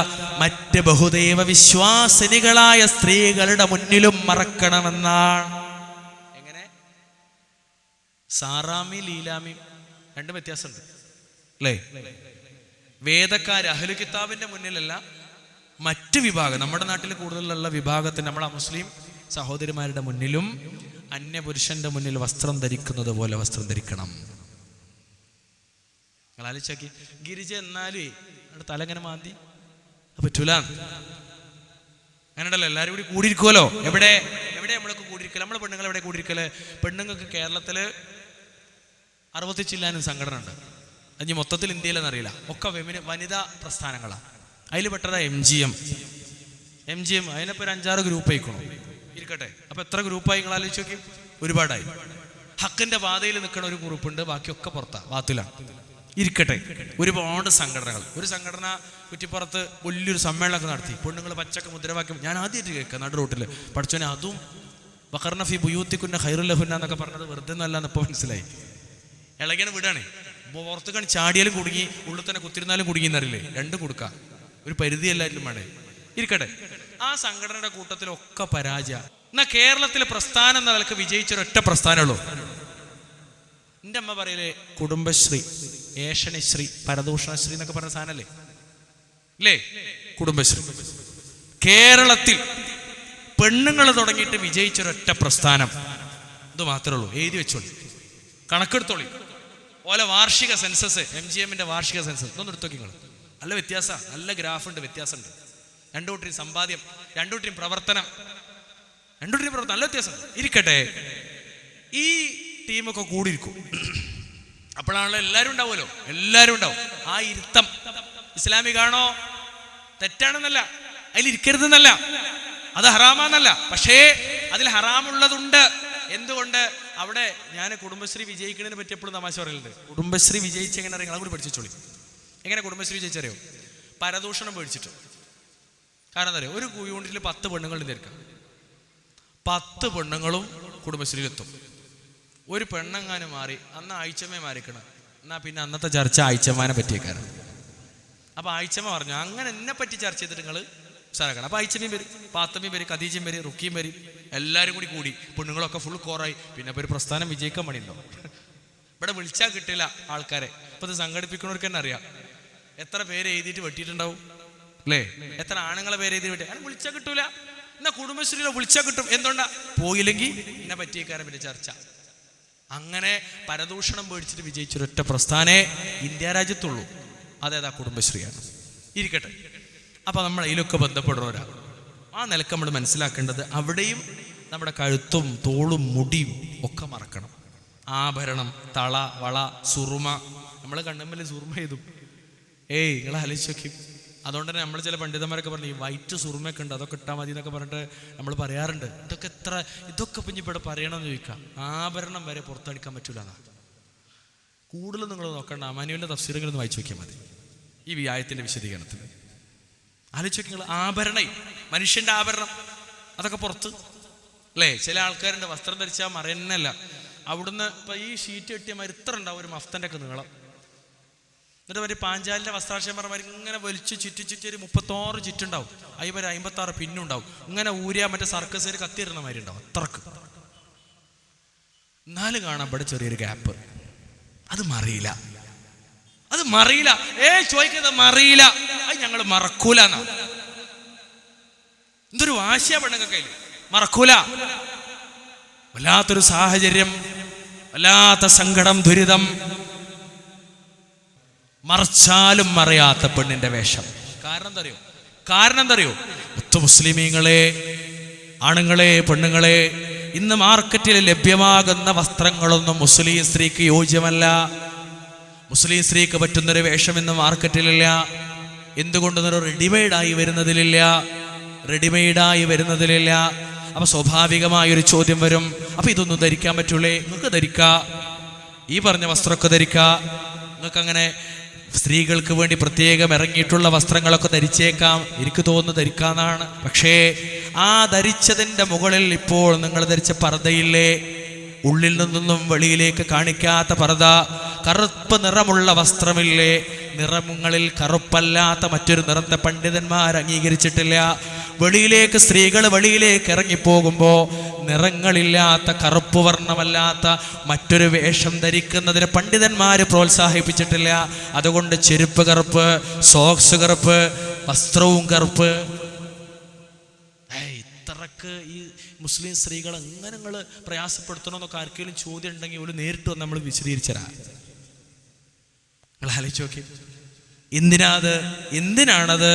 മറ്റ് ബഹുദൈവ വിശ്വാസിനികളായ സ്ത്രീകളുടെ മുന്നിലും മറക്കണമെന്നാണ്. എങ്ങനെ? സാറാമി ലീലാമി രണ്ട് വ്യത്യാസമുണ്ട് അല്ലേ? വേദക്കാർ അഹ്ലു കിതാബിന്റെ മുന്നിലല്ല, മറ്റ് വിഭാഗം നമ്മുടെ നാട്ടിൽ കൂടുതലുള്ള വിഭാഗത്തിന്, നമ്മളെ മുസ്ലിം സഹോദരിമാരുടെ മുന്നിലും അന്യപുരുഷന്റെ മുന്നിൽ വസ്ത്രം ധരിക്കുന്നത് പോലെ വസ്ത്രം ധരിക്കണം. നിങ്ങൾ ആലോചിച്ചാക്കി, ഗിരിജ എന്നാലേ തലങ്ങനെ മാന്തി പറ്റൂല. അങ്ങനെയുണ്ടല്ലോ, എല്ലാവരും കൂടി കൂടിയിരിക്കുമല്ലോ. എവിടെ നമ്മളൊക്കെ കൂടിയിരിക്കല്, നമ്മളെ പെണ്ണുങ്ങൾ എവിടെ കൂടിയിരിക്കല്? പെണ്ണുങ്ങൾക്ക് കേരളത്തില് 60 ചില്ലാനും സംഘടന ഉണ്ട്. അത് മൊത്തത്തിൽ ഇന്ത്യയിലെന്നറിയില്ല, ഒക്കെ വനിതാ പ്രസ്ഥാനങ്ങളാണ്. അതിൽ പെട്ടതാ MGM. അതിനിപ്പോൾ ഒരു 5-6 ഗ്രൂപ്പ് ആയിക്കണോ ഇരിക്കട്ടെ. അപ്പൊ എത്ര ഗ്രൂപ്പായി നിങ്ങൾ ആലോചിച്ച് നോക്കി? ഒരുപാടായി. ഹക്കിന്റെ പാതയിൽ നിൽക്കുന്ന ഒരു ഗ്രൂപ്പുണ്ട്, ബാക്കിയൊക്കെ പുറത്താ, ബാത്തിലാണ്. ഇരിക്കട്ടെ, ഒരുപാട് സംഘടനകൾ. ഒരു സംഘടന കുറ്റിപ്പുറത്ത് വലിയൊരു സമ്മേളനമൊക്കെ നടത്തി, പെണ്ണുങ്ങൾ പച്ചക്ക് മുദ്രാവാക്യം. ഞാൻ ആദ്യമായിട്ട് കേൾക്കുക നടു റോട്ടിൽ. പഠിച്ചോനെ, അതും വഖർന ഫീ ബുയൂത്തികുന്ന ഖൈറുൽ ലഹുന്ന എന്നൊക്കെ പറഞ്ഞത് വെറുതെ ഒന്നല്ലാന്ന് ഇപ്പോൾ മനസ്സിലായി. ഇളകിയാണ് വിടാണേ, പുറത്ത് കണ്ട് ചാടിയാലും കുടുങ്ങി, ഉള്ളിൽ തന്നെ കുത്തിരുന്നാലും കുടുങ്ങി എന്നറിയില്ലേ? രണ്ടും കൊടുക്കാം, ഒരു പരിധി എല്ലാവരിലും വേണേ. ഇരിക്കട്ടെ, ആ സംഘടനയുടെ കൂട്ടത്തിലൊക്കെ പരാജയം. എന്നാ കേരളത്തിലെ പ്രസ്ഥാനം എന്ന നിലക്ക് വിജയിച്ചൊരൊറ്റ പ്രസ്ഥാനമുള്ളൂ. എൻ്റെ അമ്മ പറയലേ, കുടുംബശ്രീ, ഏഷണിശ്രീ, പരദൂഷണശ്രീ എന്നൊക്കെ പറഞ്ഞ സാധനല്ലേ അല്ലേ? കുടുംബശ്രീ. കേരളത്തിൽ പെണ്ണുങ്ങൾ തുടങ്ങിയിട്ട് വിജയിച്ചൊരൊറ്റ പ്രസ്ഥാനം ഇത് മാത്രമേ ഉള്ളൂ. എഴുതി വെച്ചോളി, കണക്കെടുത്തോളി. ഓലെ വാർഷിക സെൻസസ്, MGMന്റെ വാർഷിക സെൻസസ് ഇതൊന്നും എടുത്തു നോക്കി നിങ്ങൾ. നല്ല വ്യത്യാസമാണ്, നല്ല ഗ്രാഫുണ്ട്, വ്യത്യാസമുണ്ട്. രണ്ടു കൂട്ടരും സമ്പാദ്യം, രണ്ടു കൂട്ടരും പ്രവർത്തനം, നല്ല വ്യത്യാസം. ഇരിക്കട്ടെ, ഈ ടീമൊക്കെ കൂടിയിരിക്കും, അപ്പോഴാണല്ലോ എല്ലാവരും ഉണ്ടാവുമല്ലോ, എല്ലാവരും ഉണ്ടാവും. ആ ഇരുത്തം ഇസ്ലാമികാണോ? തെറ്റാണെന്നല്ല, അതിലിരിക്കരുതെന്നല്ല, അത് ഹറാമാന്നല്ല. പക്ഷേ അതിൽ ഹറാമുള്ളതുണ്ട്. എന്തുകൊണ്ട്? അവിടെ ഞാൻ കുടുംബശ്രീ വിജയിക്കുന്നതിനെ പറ്റി എപ്പോഴും തമാശ പറയുന്നുണ്ട്. കുടുംബശ്രീ വിജയിച്ച് എങ്ങനെ അറിയാം? അതുകൂടി പഠിച്ചോളി. എങ്ങനെ കുടുംബശ്രീ വിജയിച്ചറിയോ? പരദൂഷണം പേടിച്ചിട്ട്. കാരണം എന്താ പറയുക, ഒരു യൂണിറ്റിൽ 10 പെണ്ണുങ്ങൾ തീർക്കാം, 10 പെണ്ണുങ്ങളും കുടുംബശ്രീയിലെത്തും. ഒരു പെണ്ണെങ്ങാനും മാറി, അന്ന് ആഴ്ചമേ മാറിക്കണം, എന്നാൽ പിന്നെ അന്നത്തെ ചർച്ച ആഴ്ചമാനെ പറ്റിയേക്കാരാണ്. അപ്പൊ ആഴ്ചമ പറഞ്ഞു, അങ്ങനെ എന്നെ പറ്റി ചർച്ച ചെയ്തിട്ട് നിങ്ങൾ സാറാക്കണം. അപ്പൊ ആഴ്ചമയും വരും, പാത്തമ്മയും വരും, ഖദീജയും വരും, റുക്കിയും വരും, എല്ലാവരും കൂടി പെണ്ണുങ്ങളൊക്കെ ഫുൾ കോറായി. പിന്നെ ഇപ്പൊ ഒരു പ്രസ്ഥാനം വിജയിക്കാൻ പണിയുണ്ടോ? ഇവിടെ വിളിച്ചാൽ കിട്ടില്ല ആൾക്കാരെ. ഇപ്പൊ ഇത് സംഘടിപ്പിക്കുന്നവർക്ക് തന്നെ അറിയാം എത്ര പേര് എഴുതിയിട്ട് വെട്ടിയിട്ടുണ്ടാവും അല്ലേ? എത്ര ആണുങ്ങളെ പേര് എഴുതി വെട്ടി. അങ്ങനെ വിളിച്ചാൽ കിട്ടൂല. എന്നാ കുടുംബശ്രീയിലെ വിളിച്ചാൽ കിട്ടും. എന്തുകൊണ്ടാ? പോയില്ലെങ്കിൽ എന്നെ പറ്റിയേക്കാരെ പിന്നെ ചർച്ച. അങ്ങനെ പരദൂഷണം പേടിച്ചിട്ട് വിജയിച്ചൊരൊറ്റ പ്രസ്ഥാനേ ഇന്ത്യ രാജ്യത്തുള്ളൂ, അതേതാ? കുടുംബശ്രീയാണ്. ഇരിക്കട്ടെ, അപ്പൊ നമ്മൾ അതിലൊക്കെ ബന്ധപ്പെടുന്നവരാ. ആ നിലക്ക് നമ്മൾ മനസ്സിലാക്കേണ്ടത്, അവിടെയും നമ്മുടെ കഴുത്തും തോളും മുടിയും ഒക്കെ മറക്കണം. ആഭരണം, തള, വള, സുറുമ. നമ്മൾ കണ്ണുമ്മല് സുറുമ ചെയ്തു. നിങ്ങൾ ആലോചിച്ച് നോക്കി. അതുകൊണ്ട് തന്നെ നമ്മൾ ചില പണ്ഡിതന്മാരൊക്കെ പറഞ്ഞു, ഈ വൈറ്റ് സുറുമയൊക്കെ ഉണ്ട്, അതൊക്കെ ഇട്ടാൽ മതി എന്നൊക്കെ പറഞ്ഞിട്ട് നമ്മൾ പറയാറുണ്ട്. ഇതൊക്കെ പിന്നെ ഇവിടെ പറയണമെന്ന് ചോദിക്കാം. ആഭരണം വരെ പുറത്തടിക്കാൻ പറ്റൂല എന്നാ. കൂടുതലും നിങ്ങൾ നോക്കണ്ട, അമാനുവിൻ്റെ തഫ്സീറുകളൊന്ന് വായിച്ചു നോക്കിയാൽ മതി ഈ വ്യായത്തിന്റെ വിശദീകരണത്തിൽ. ആലോചിച്ച് നോക്കി നിങ്ങൾ. ആഭരണം, മനുഷ്യന്റെ ആഭരണം, അതൊക്കെ പുറത്ത് അല്ലേ? ചില ആൾക്കാരുണ്ട് വസ്ത്രം ധരിച്ചാൽ മറയുന്നല്ല. അവിടുന്ന് ഇപ്പൊ ഈ ഷീറ്റ് കെട്ടിയ മരുത്തർ ഉണ്ടാവും, ഒരു മഫ്തന്റെ ഒക്കെ നീളം. എന്നിട്ട് മറ്റേ പാഞ്ചാലിന്റെ വസ്ത്രാക്ഷന്മാർ ഇങ്ങനെ വലിച്ചു ചുറ്റി ഒരു 36 ചുറ്റുണ്ടാവും, അതിൽ 56 പിന്നുണ്ടാവും. ഇങ്ങനെ ഊരിയാ മറ്റേ സർക്കസിൽ കത്തിയിരുന്ന മാതിരി ഉണ്ടാവും, അത്രക്ക്. എന്നാലും കാണാൻ ഇവിടെ ചെറിയൊരു ഗ്യാപ്പ്. അത് മറിയില്ല. ചോദിക്കുന്നത് മറിയില്ല, അത് ഞങ്ങൾ മറക്കൂല എന്നാ. എന്തൊരു വാശിയാ പെണ്ണുങ്ങൾ കയ്യിൽ, മറക്കൂല. വല്ലാത്തൊരു സാഹചര്യം, വല്ലാത്ത സങ്കടം, ദുരിതം. മറച്ചാലും മറയാത്ത പെണ്ണിന്റെ വേഷം. കാരണം എന്താ അറിയോ? മുസ്ലിമീങ്ങളെ, ആണുങ്ങളെ, പെണ്ണുങ്ങളെ, ഇന്ന് മാർക്കറ്റിൽ ലഭ്യമാകുന്ന വസ്ത്രങ്ങളൊന്നും മുസ്ലിം സ്ത്രീക്ക് യോജ്യമല്ല. മുസ്ലിം സ്ത്രീക്ക് പറ്റുന്നൊരു വേഷം ഇന്ന് മാർക്കറ്റിലില്ല. എന്തുകൊണ്ടെന്നൊരു റെഡിമെയ്ഡായി വരുന്നതിലില്ല. അപ്പൊ സ്വാഭാവികമായൊരു ചോദ്യം വരും, അപ്പൊ ഇതൊന്നും ധരിക്കാൻ പറ്റൂലേ? നിങ്ങൾക്ക് ധരിക്കാം, ഈ പറഞ്ഞ വസ്ത്രമൊക്കെ ധരിക്കാം. നിങ്ങൾക്ക് അങ്ങനെ സ്ത്രീകൾക്ക് വേണ്ടി പ്രത്യേകം ഇറങ്ങിയിട്ടുള്ള വസ്ത്രങ്ങളൊക്കെ ധരിച്ചേക്കാം, എനിക്ക് തോന്നുന്നു ധരിക്കാന്നാണ്. പക്ഷേ ആ ധരിച്ചതിൻ്റെ മുകളിൽ ഇപ്പോൾ നിങ്ങൾ ധരിച്ച പർദ്ദയില്ലേ, ഉള്ളിൽ നിന്നൊന്നും വെളിയിലേക്ക് കാണിക്കാത്ത പർദ്ദ, കറുപ്പ് നിറമുള്ള വസ്ത്രമില്ലേ, നിറങ്ങളിൽ കറുപ്പല്ലാത്ത മറ്റൊരു നിറത്തെ പണ്ഡിതന്മാർ അംഗീകരിച്ചിട്ടില്ല. സ്ത്രീകൾ വെളിയിലേക്ക് ഇറങ്ങിപ്പോകുമ്പോൾ നിറങ്ങളില്ലാത്ത, കറുപ്പ് വർണ്ണമല്ലാത്ത മറ്റൊരു വേഷം ധരിക്കുന്നതിന് പണ്ഡിതന്മാര് പ്രോത്സാഹിപ്പിച്ചിട്ടില്ല. അതുകൊണ്ട് ചെരുപ്പ് കറുപ്പ്, സോക്സ് കറുപ്പ്, വസ്ത്രവും കറുപ്പ്. ഇത്രക്ക് ഈ മുസ്ലിം സ്ത്രീകൾ എങ്ങനെ നിങ്ങൾ പ്രയാസപ്പെടുത്തണമെന്നൊക്കെ ആർക്കെങ്കിലും ചോദ്യം ഉണ്ടെങ്കിൽ ഒരു നേരിട്ട് വന്ന് നമ്മൾ വിശദീകരിച്ചരാ. നിങ്ങൾ ആലോചിച്ച് നോക്കി, എന്തിനാണത്?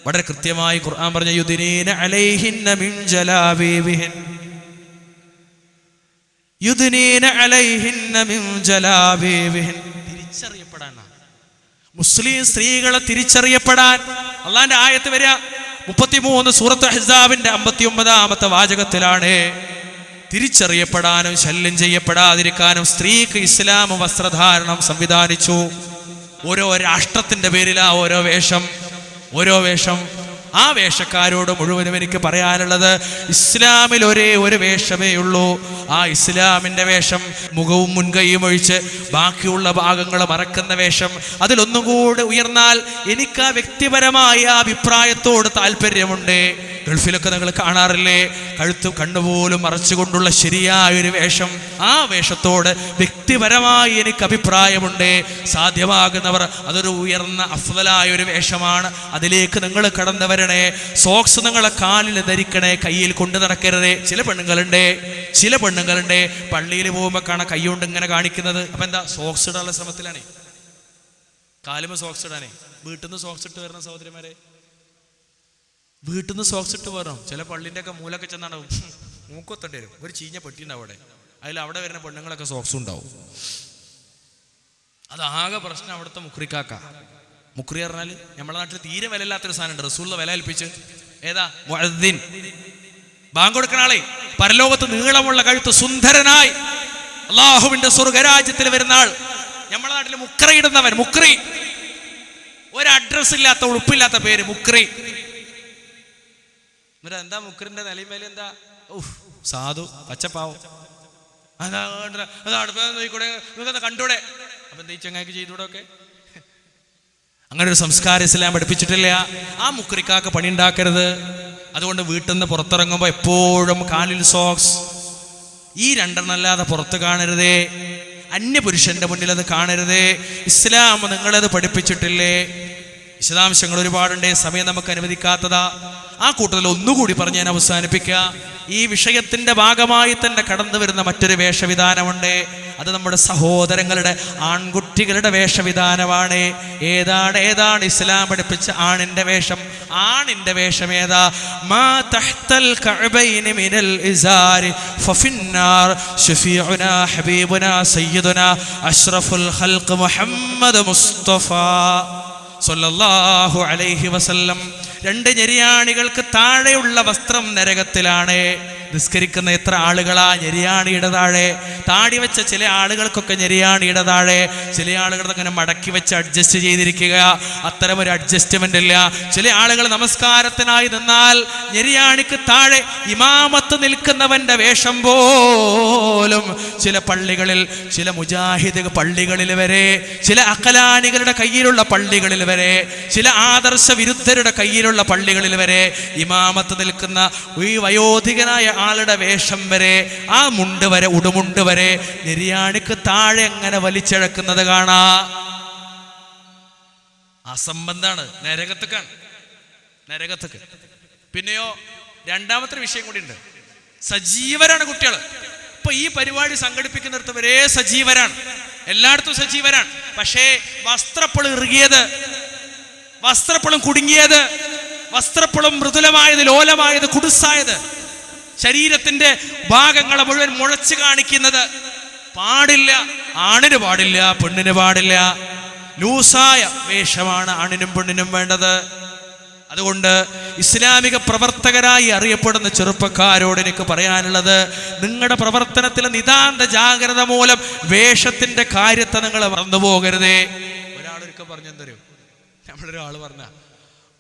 വളരെ കൃത്യമായി ഖുർആൻ പറഞ്ഞ യുദ്നീന അലൈഹിന്ന മിൻ ജലാബീബിഹിൻ, തിരിച്ചറിയപ്പെടാനാണ്. മുസ്ലിം സ്ത്രീകളെ തിരിച്ചറിയപ്പെടാൻ അള്ളാന്റെ ആയത്ത് വരിക 33 സൂറത്ത് അഹ്സാബിന്റെ 59-ാമത്തെ വാചകത്തിലാണ്. തിരിച്ചറിയപ്പെടാനും ശല്യം ചെയ്യപ്പെടാതിരിക്കാനും സ്ത്രീക്ക് ഇസ്ലാം വസ്ത്രധാരണം സംവിധാനിച്ചു. ഓരോ രാഷ്ട്രത്തിന്റെ പേരിലാ ഓരോ വേഷം. ആ വേഷക്കാരോട് മുഴുവനും എനിക്ക് പറയാനുള്ളത്, ഇസ്ലാമിൽ ഒരേ ഒരു വേഷമേ ഉള്ളൂ. ആ ഇസ്ലാമിന്റെ വേഷം മുഖവും മുൻകൈയും ഒഴിച്ച് ബാക്കിയുള്ള ഭാഗങ്ങൾ മറക്കുന്ന വേഷം. അതിലൊന്നും കൂടെ ഉയർന്നാൽ എനിക്ക് ആ വ്യക്തിപരമായ അഭിപ്രായത്തോട് താല്പര്യമുണ്ട്. ഗൾഫിലൊക്കെ നിങ്ങൾ കാണാറില്ലേ, കഴുത്തും കണ്ണുപോലും മറച്ചുകൊണ്ടുള്ള ശരിയായൊരു വേഷം. ആ വേഷത്തോട് വ്യക്തിപരമായി എനിക്ക് അഭിപ്രായമുണ്ട്. സാധ്യമാകുന്നവർ അതൊരു ഉയർന്ന അഫ്ളലായ ഒരു വേഷമാണ്, അതിലേക്ക് നിങ്ങൾ കടന്നു വരണേ. സോക്സ് നിങ്ങളെ കാലിൽ ധരിക്കണേ, കയ്യിൽ കൊണ്ടു നടക്കരുതേ. ചില പെണ്ണുങ്ങളുണ്ട് പള്ളിയിൽ പോകുമ്പോൾ കാണാൻ കൈ കൊണ്ട് ഇങ്ങനെ കാണിക്കുന്നത്. അപ്പൊ എന്താ? സോക്സ് ഇടാനുള്ള ശ്രമത്തിലാണ്. കാലുമ സോക്സ് ഇടാനേ. വീട്ടിൽ നിന്ന് സോക്സ് ഇട്ട് വരുന്ന സഹോദരിമാരെ, വീട്ടിൽ നിന്ന് സോക്സ് ഇട്ട് പോരണം. ചില പള്ളിൻ്റെ ഒക്കെ മൂലൊക്കെ ചെന്നാണ് മൂക്കൊത്തേണ്ടി വരും. ഒരു ചീഞ്ഞ പെട്ടി ഉണ്ടാവും അവിടെ, അവിടെ വരുന്ന പെണ്ണുങ്ങളൊക്കെ സോക്സും ഉണ്ടാവും. അതാകെ പ്രശ്നം അവിടുത്തെ മുക്രിക്കാക്ക. മുക്രി പറഞ്ഞാൽ നമ്മുടെ നാട്ടിൽ തീരെ വിലയില്ലാത്തൊരു സാധനമുണ്ട്, റസൂലിന്റെ വില ഏൽപ്പിച്ച്. ഏതാ? മുഅദ്ദിൻ. ബാങ്ക് കൊടുക്കണ ആളെ, പരലോകത്ത് നീളമുള്ള കഴുത്ത്, സുന്ദരനായി അള്ളാഹുവിന്റെ സ്വർഗരാജ്യത്തിൽ വരുന്ന ആൾ. നമ്മുടെ നാട്ടിൽ മുക്രി ഇടുന്നവൻ. മുക്രി, ഒരു അഡ്രസ് ഇല്ലാത്ത, ഉടുപ്പില്ലാത്ത പേര് മുക്രി. എന്നിട്ട് എന്താ മുക്രിന്റെ നിലയും മേലെ എന്താ? സാധു പച്ചപ്പാവും. കണ്ടൂടെ? അപ്പൊ എന്താ ഈ ചങ്ങായിക്ക് ചെയ്തൂടെ ഒക്കെ? അങ്ങനെ ഒരു സംസ്കാരം ഇസ്ലാം പഠിപ്പിച്ചിട്ടില്ല. ആ മുക്രിക്കാക്ക് പണി ഉണ്ടാക്കരുത്. അതുകൊണ്ട് വീട്ടിൽ നിന്ന് പുറത്തിറങ്ങുമ്പോൾ എപ്പോഴും കാലിൽ സോക്സ്. ഈ രണ്ടെണ്ണല്ലാതെ പുറത്ത് കാണരുതേ. അന്യപുരുഷന്റെ മുന്നിൽ അത് കാണരുതേ. ഇസ്ലാം നിങ്ങളത് പഠിപ്പിച്ചിട്ടില്ലേ? വിശദാംശങ്ങൾ ഒരുപാടുണ്ട്, സമയം നമുക്ക് അനുവദിക്കാത്തതാ. ആ കൂട്ടത്തിൽ ഒന്നുകൂടി പറഞ്ഞ് ഞാൻ അവസാനിപ്പിക്കുക. ഈ വിഷയത്തിന്റെ ഭാഗമായി തന്നെ കടന്നു വരുന്ന മറ്റൊരു വേഷവിധാനമുണ്ട്. അത് നമ്മുടെ സഹോദരങ്ങളുടെ, ആൺകുട്ടികളുടെ വേഷവിധാനമാണ്. ഏതാണ് ഇസ്ലാം പഠിപ്പിച്ച ആണിന്റെ വേഷം? ആണിന്റെ വേഷം ഏതാ? മാ തഹ്തൽ കഅബൈനി മിനൽ ഇസാരി ഫഫിന്നാർ ശഫീഉനാ ഹബീബുനാ സയ്യിദുനാ അഷ്റഫുൽ ഖൽഖ് മുഹമ്മദ് മുസ്തഫ സല്ലല്ലാഹു അലൈഹി വസല്ലം. രണ്ട് ഞെരിയാണികൾക്ക് താഴെയുള്ള വസ്ത്രം നരകത്തിലാണ്. നിസ്കരിക്കുന്ന എത്ര ആളുകളാ ഞെരിയാണിയുടെ താഴെ? താടി വെച്ച ചില ആളുകൾക്കൊക്കെ ഞെരിയാണിയുടെ താഴെ. ചില ആളുകൾ അങ്ങനെ മടക്കി വെച്ച് അഡ്ജസ്റ്റ് ചെയ്തിരിക്കുക. അത്തരമൊരു അഡ്ജസ്റ്റ്മെന്റ് ഇല്ല. ചില ആളുകൾ നമസ്കാരത്തിനായി നിന്നാൽ ഞെരിയാണിക്ക് താഴെ ഇമാമത്ത് നിൽക്കുന്നവന്റെ വേഷം പോലും ചില പള്ളികളിൽ, ചില മുജാഹിദ് പള്ളികളിൽ വരെ, ചില അഖലാനികളുടെ കയ്യിലുള്ള പള്ളികളിൽ വരെ, ചില ആദർശ വിരുദ്ധരുടെ കയ്യിലുള്ള പള്ളികളിൽ വരെ ഇമാമത്ത് നിൽക്കുന്ന ഈ വയോധികനായ ആളുടെ വേഷം വരെ, ആ മുണ്ട് വരെ, ഉടുമുണ്ട് വരെ നെരിയാണിക്ക് താഴെ എങ്ങനെ വലിച്ചിഴക്കുന്നത് കാണാ. അസംബന്ധാണ്, നരകത്തേക്കാണ്, നരകത്തേക്ക്. പിന്നെയോ രണ്ടാമത്തെ വിഷയം കൂടി ഉണ്ട്. സജീവരാണ് കുട്ടികൾ. ഇപ്പൊ ഈ പരിപാടി സംഘടിപ്പിക്കുന്നിടത്ത് വരെ സജീവരാണ്, എല്ലായിടത്തും സജീവരാണ്. പക്ഷേ വസ്ത്രപ്പുളം ഇറുകിയത്, വസ്ത്രപ്പുളം കുടുങ്ങിയത്, വസ്ത്രപ്പുളം മൃദുലമായത്, ലോലമായത്, കുടുസായത്, ശരീരത്തിന്റെ ഭാഗങ്ങളെ മുഴുവൻ മുഴച്ചു കാണിക്കുന്നത് പാടില്ല. ആണിന് പാടില്ല, പെണ്ണിന് പാടില്ല. ലൂസായ വേഷമാണ് ആണിനും പെണ്ണിനും വേണ്ടത്. അതുകൊണ്ട് ഇസ്ലാമിക പ്രവർത്തകരായി അറിയപ്പെടുന്ന ചെറുപ്പക്കാരോട് എനിക്ക് പറയാനുള്ളത്, നിങ്ങളുടെ പ്രവർത്തനത്തിൽ നിതാന്ത ജാഗ്രത മൂലം വേഷത്തിന്റെ കാര്യത്തെ നിങ്ങൾ മറന്നു പോകരുതേ. ഒരാളൊരിക്കൽ പറഞ്ഞെന്തരും, നമ്മളൊരാൾ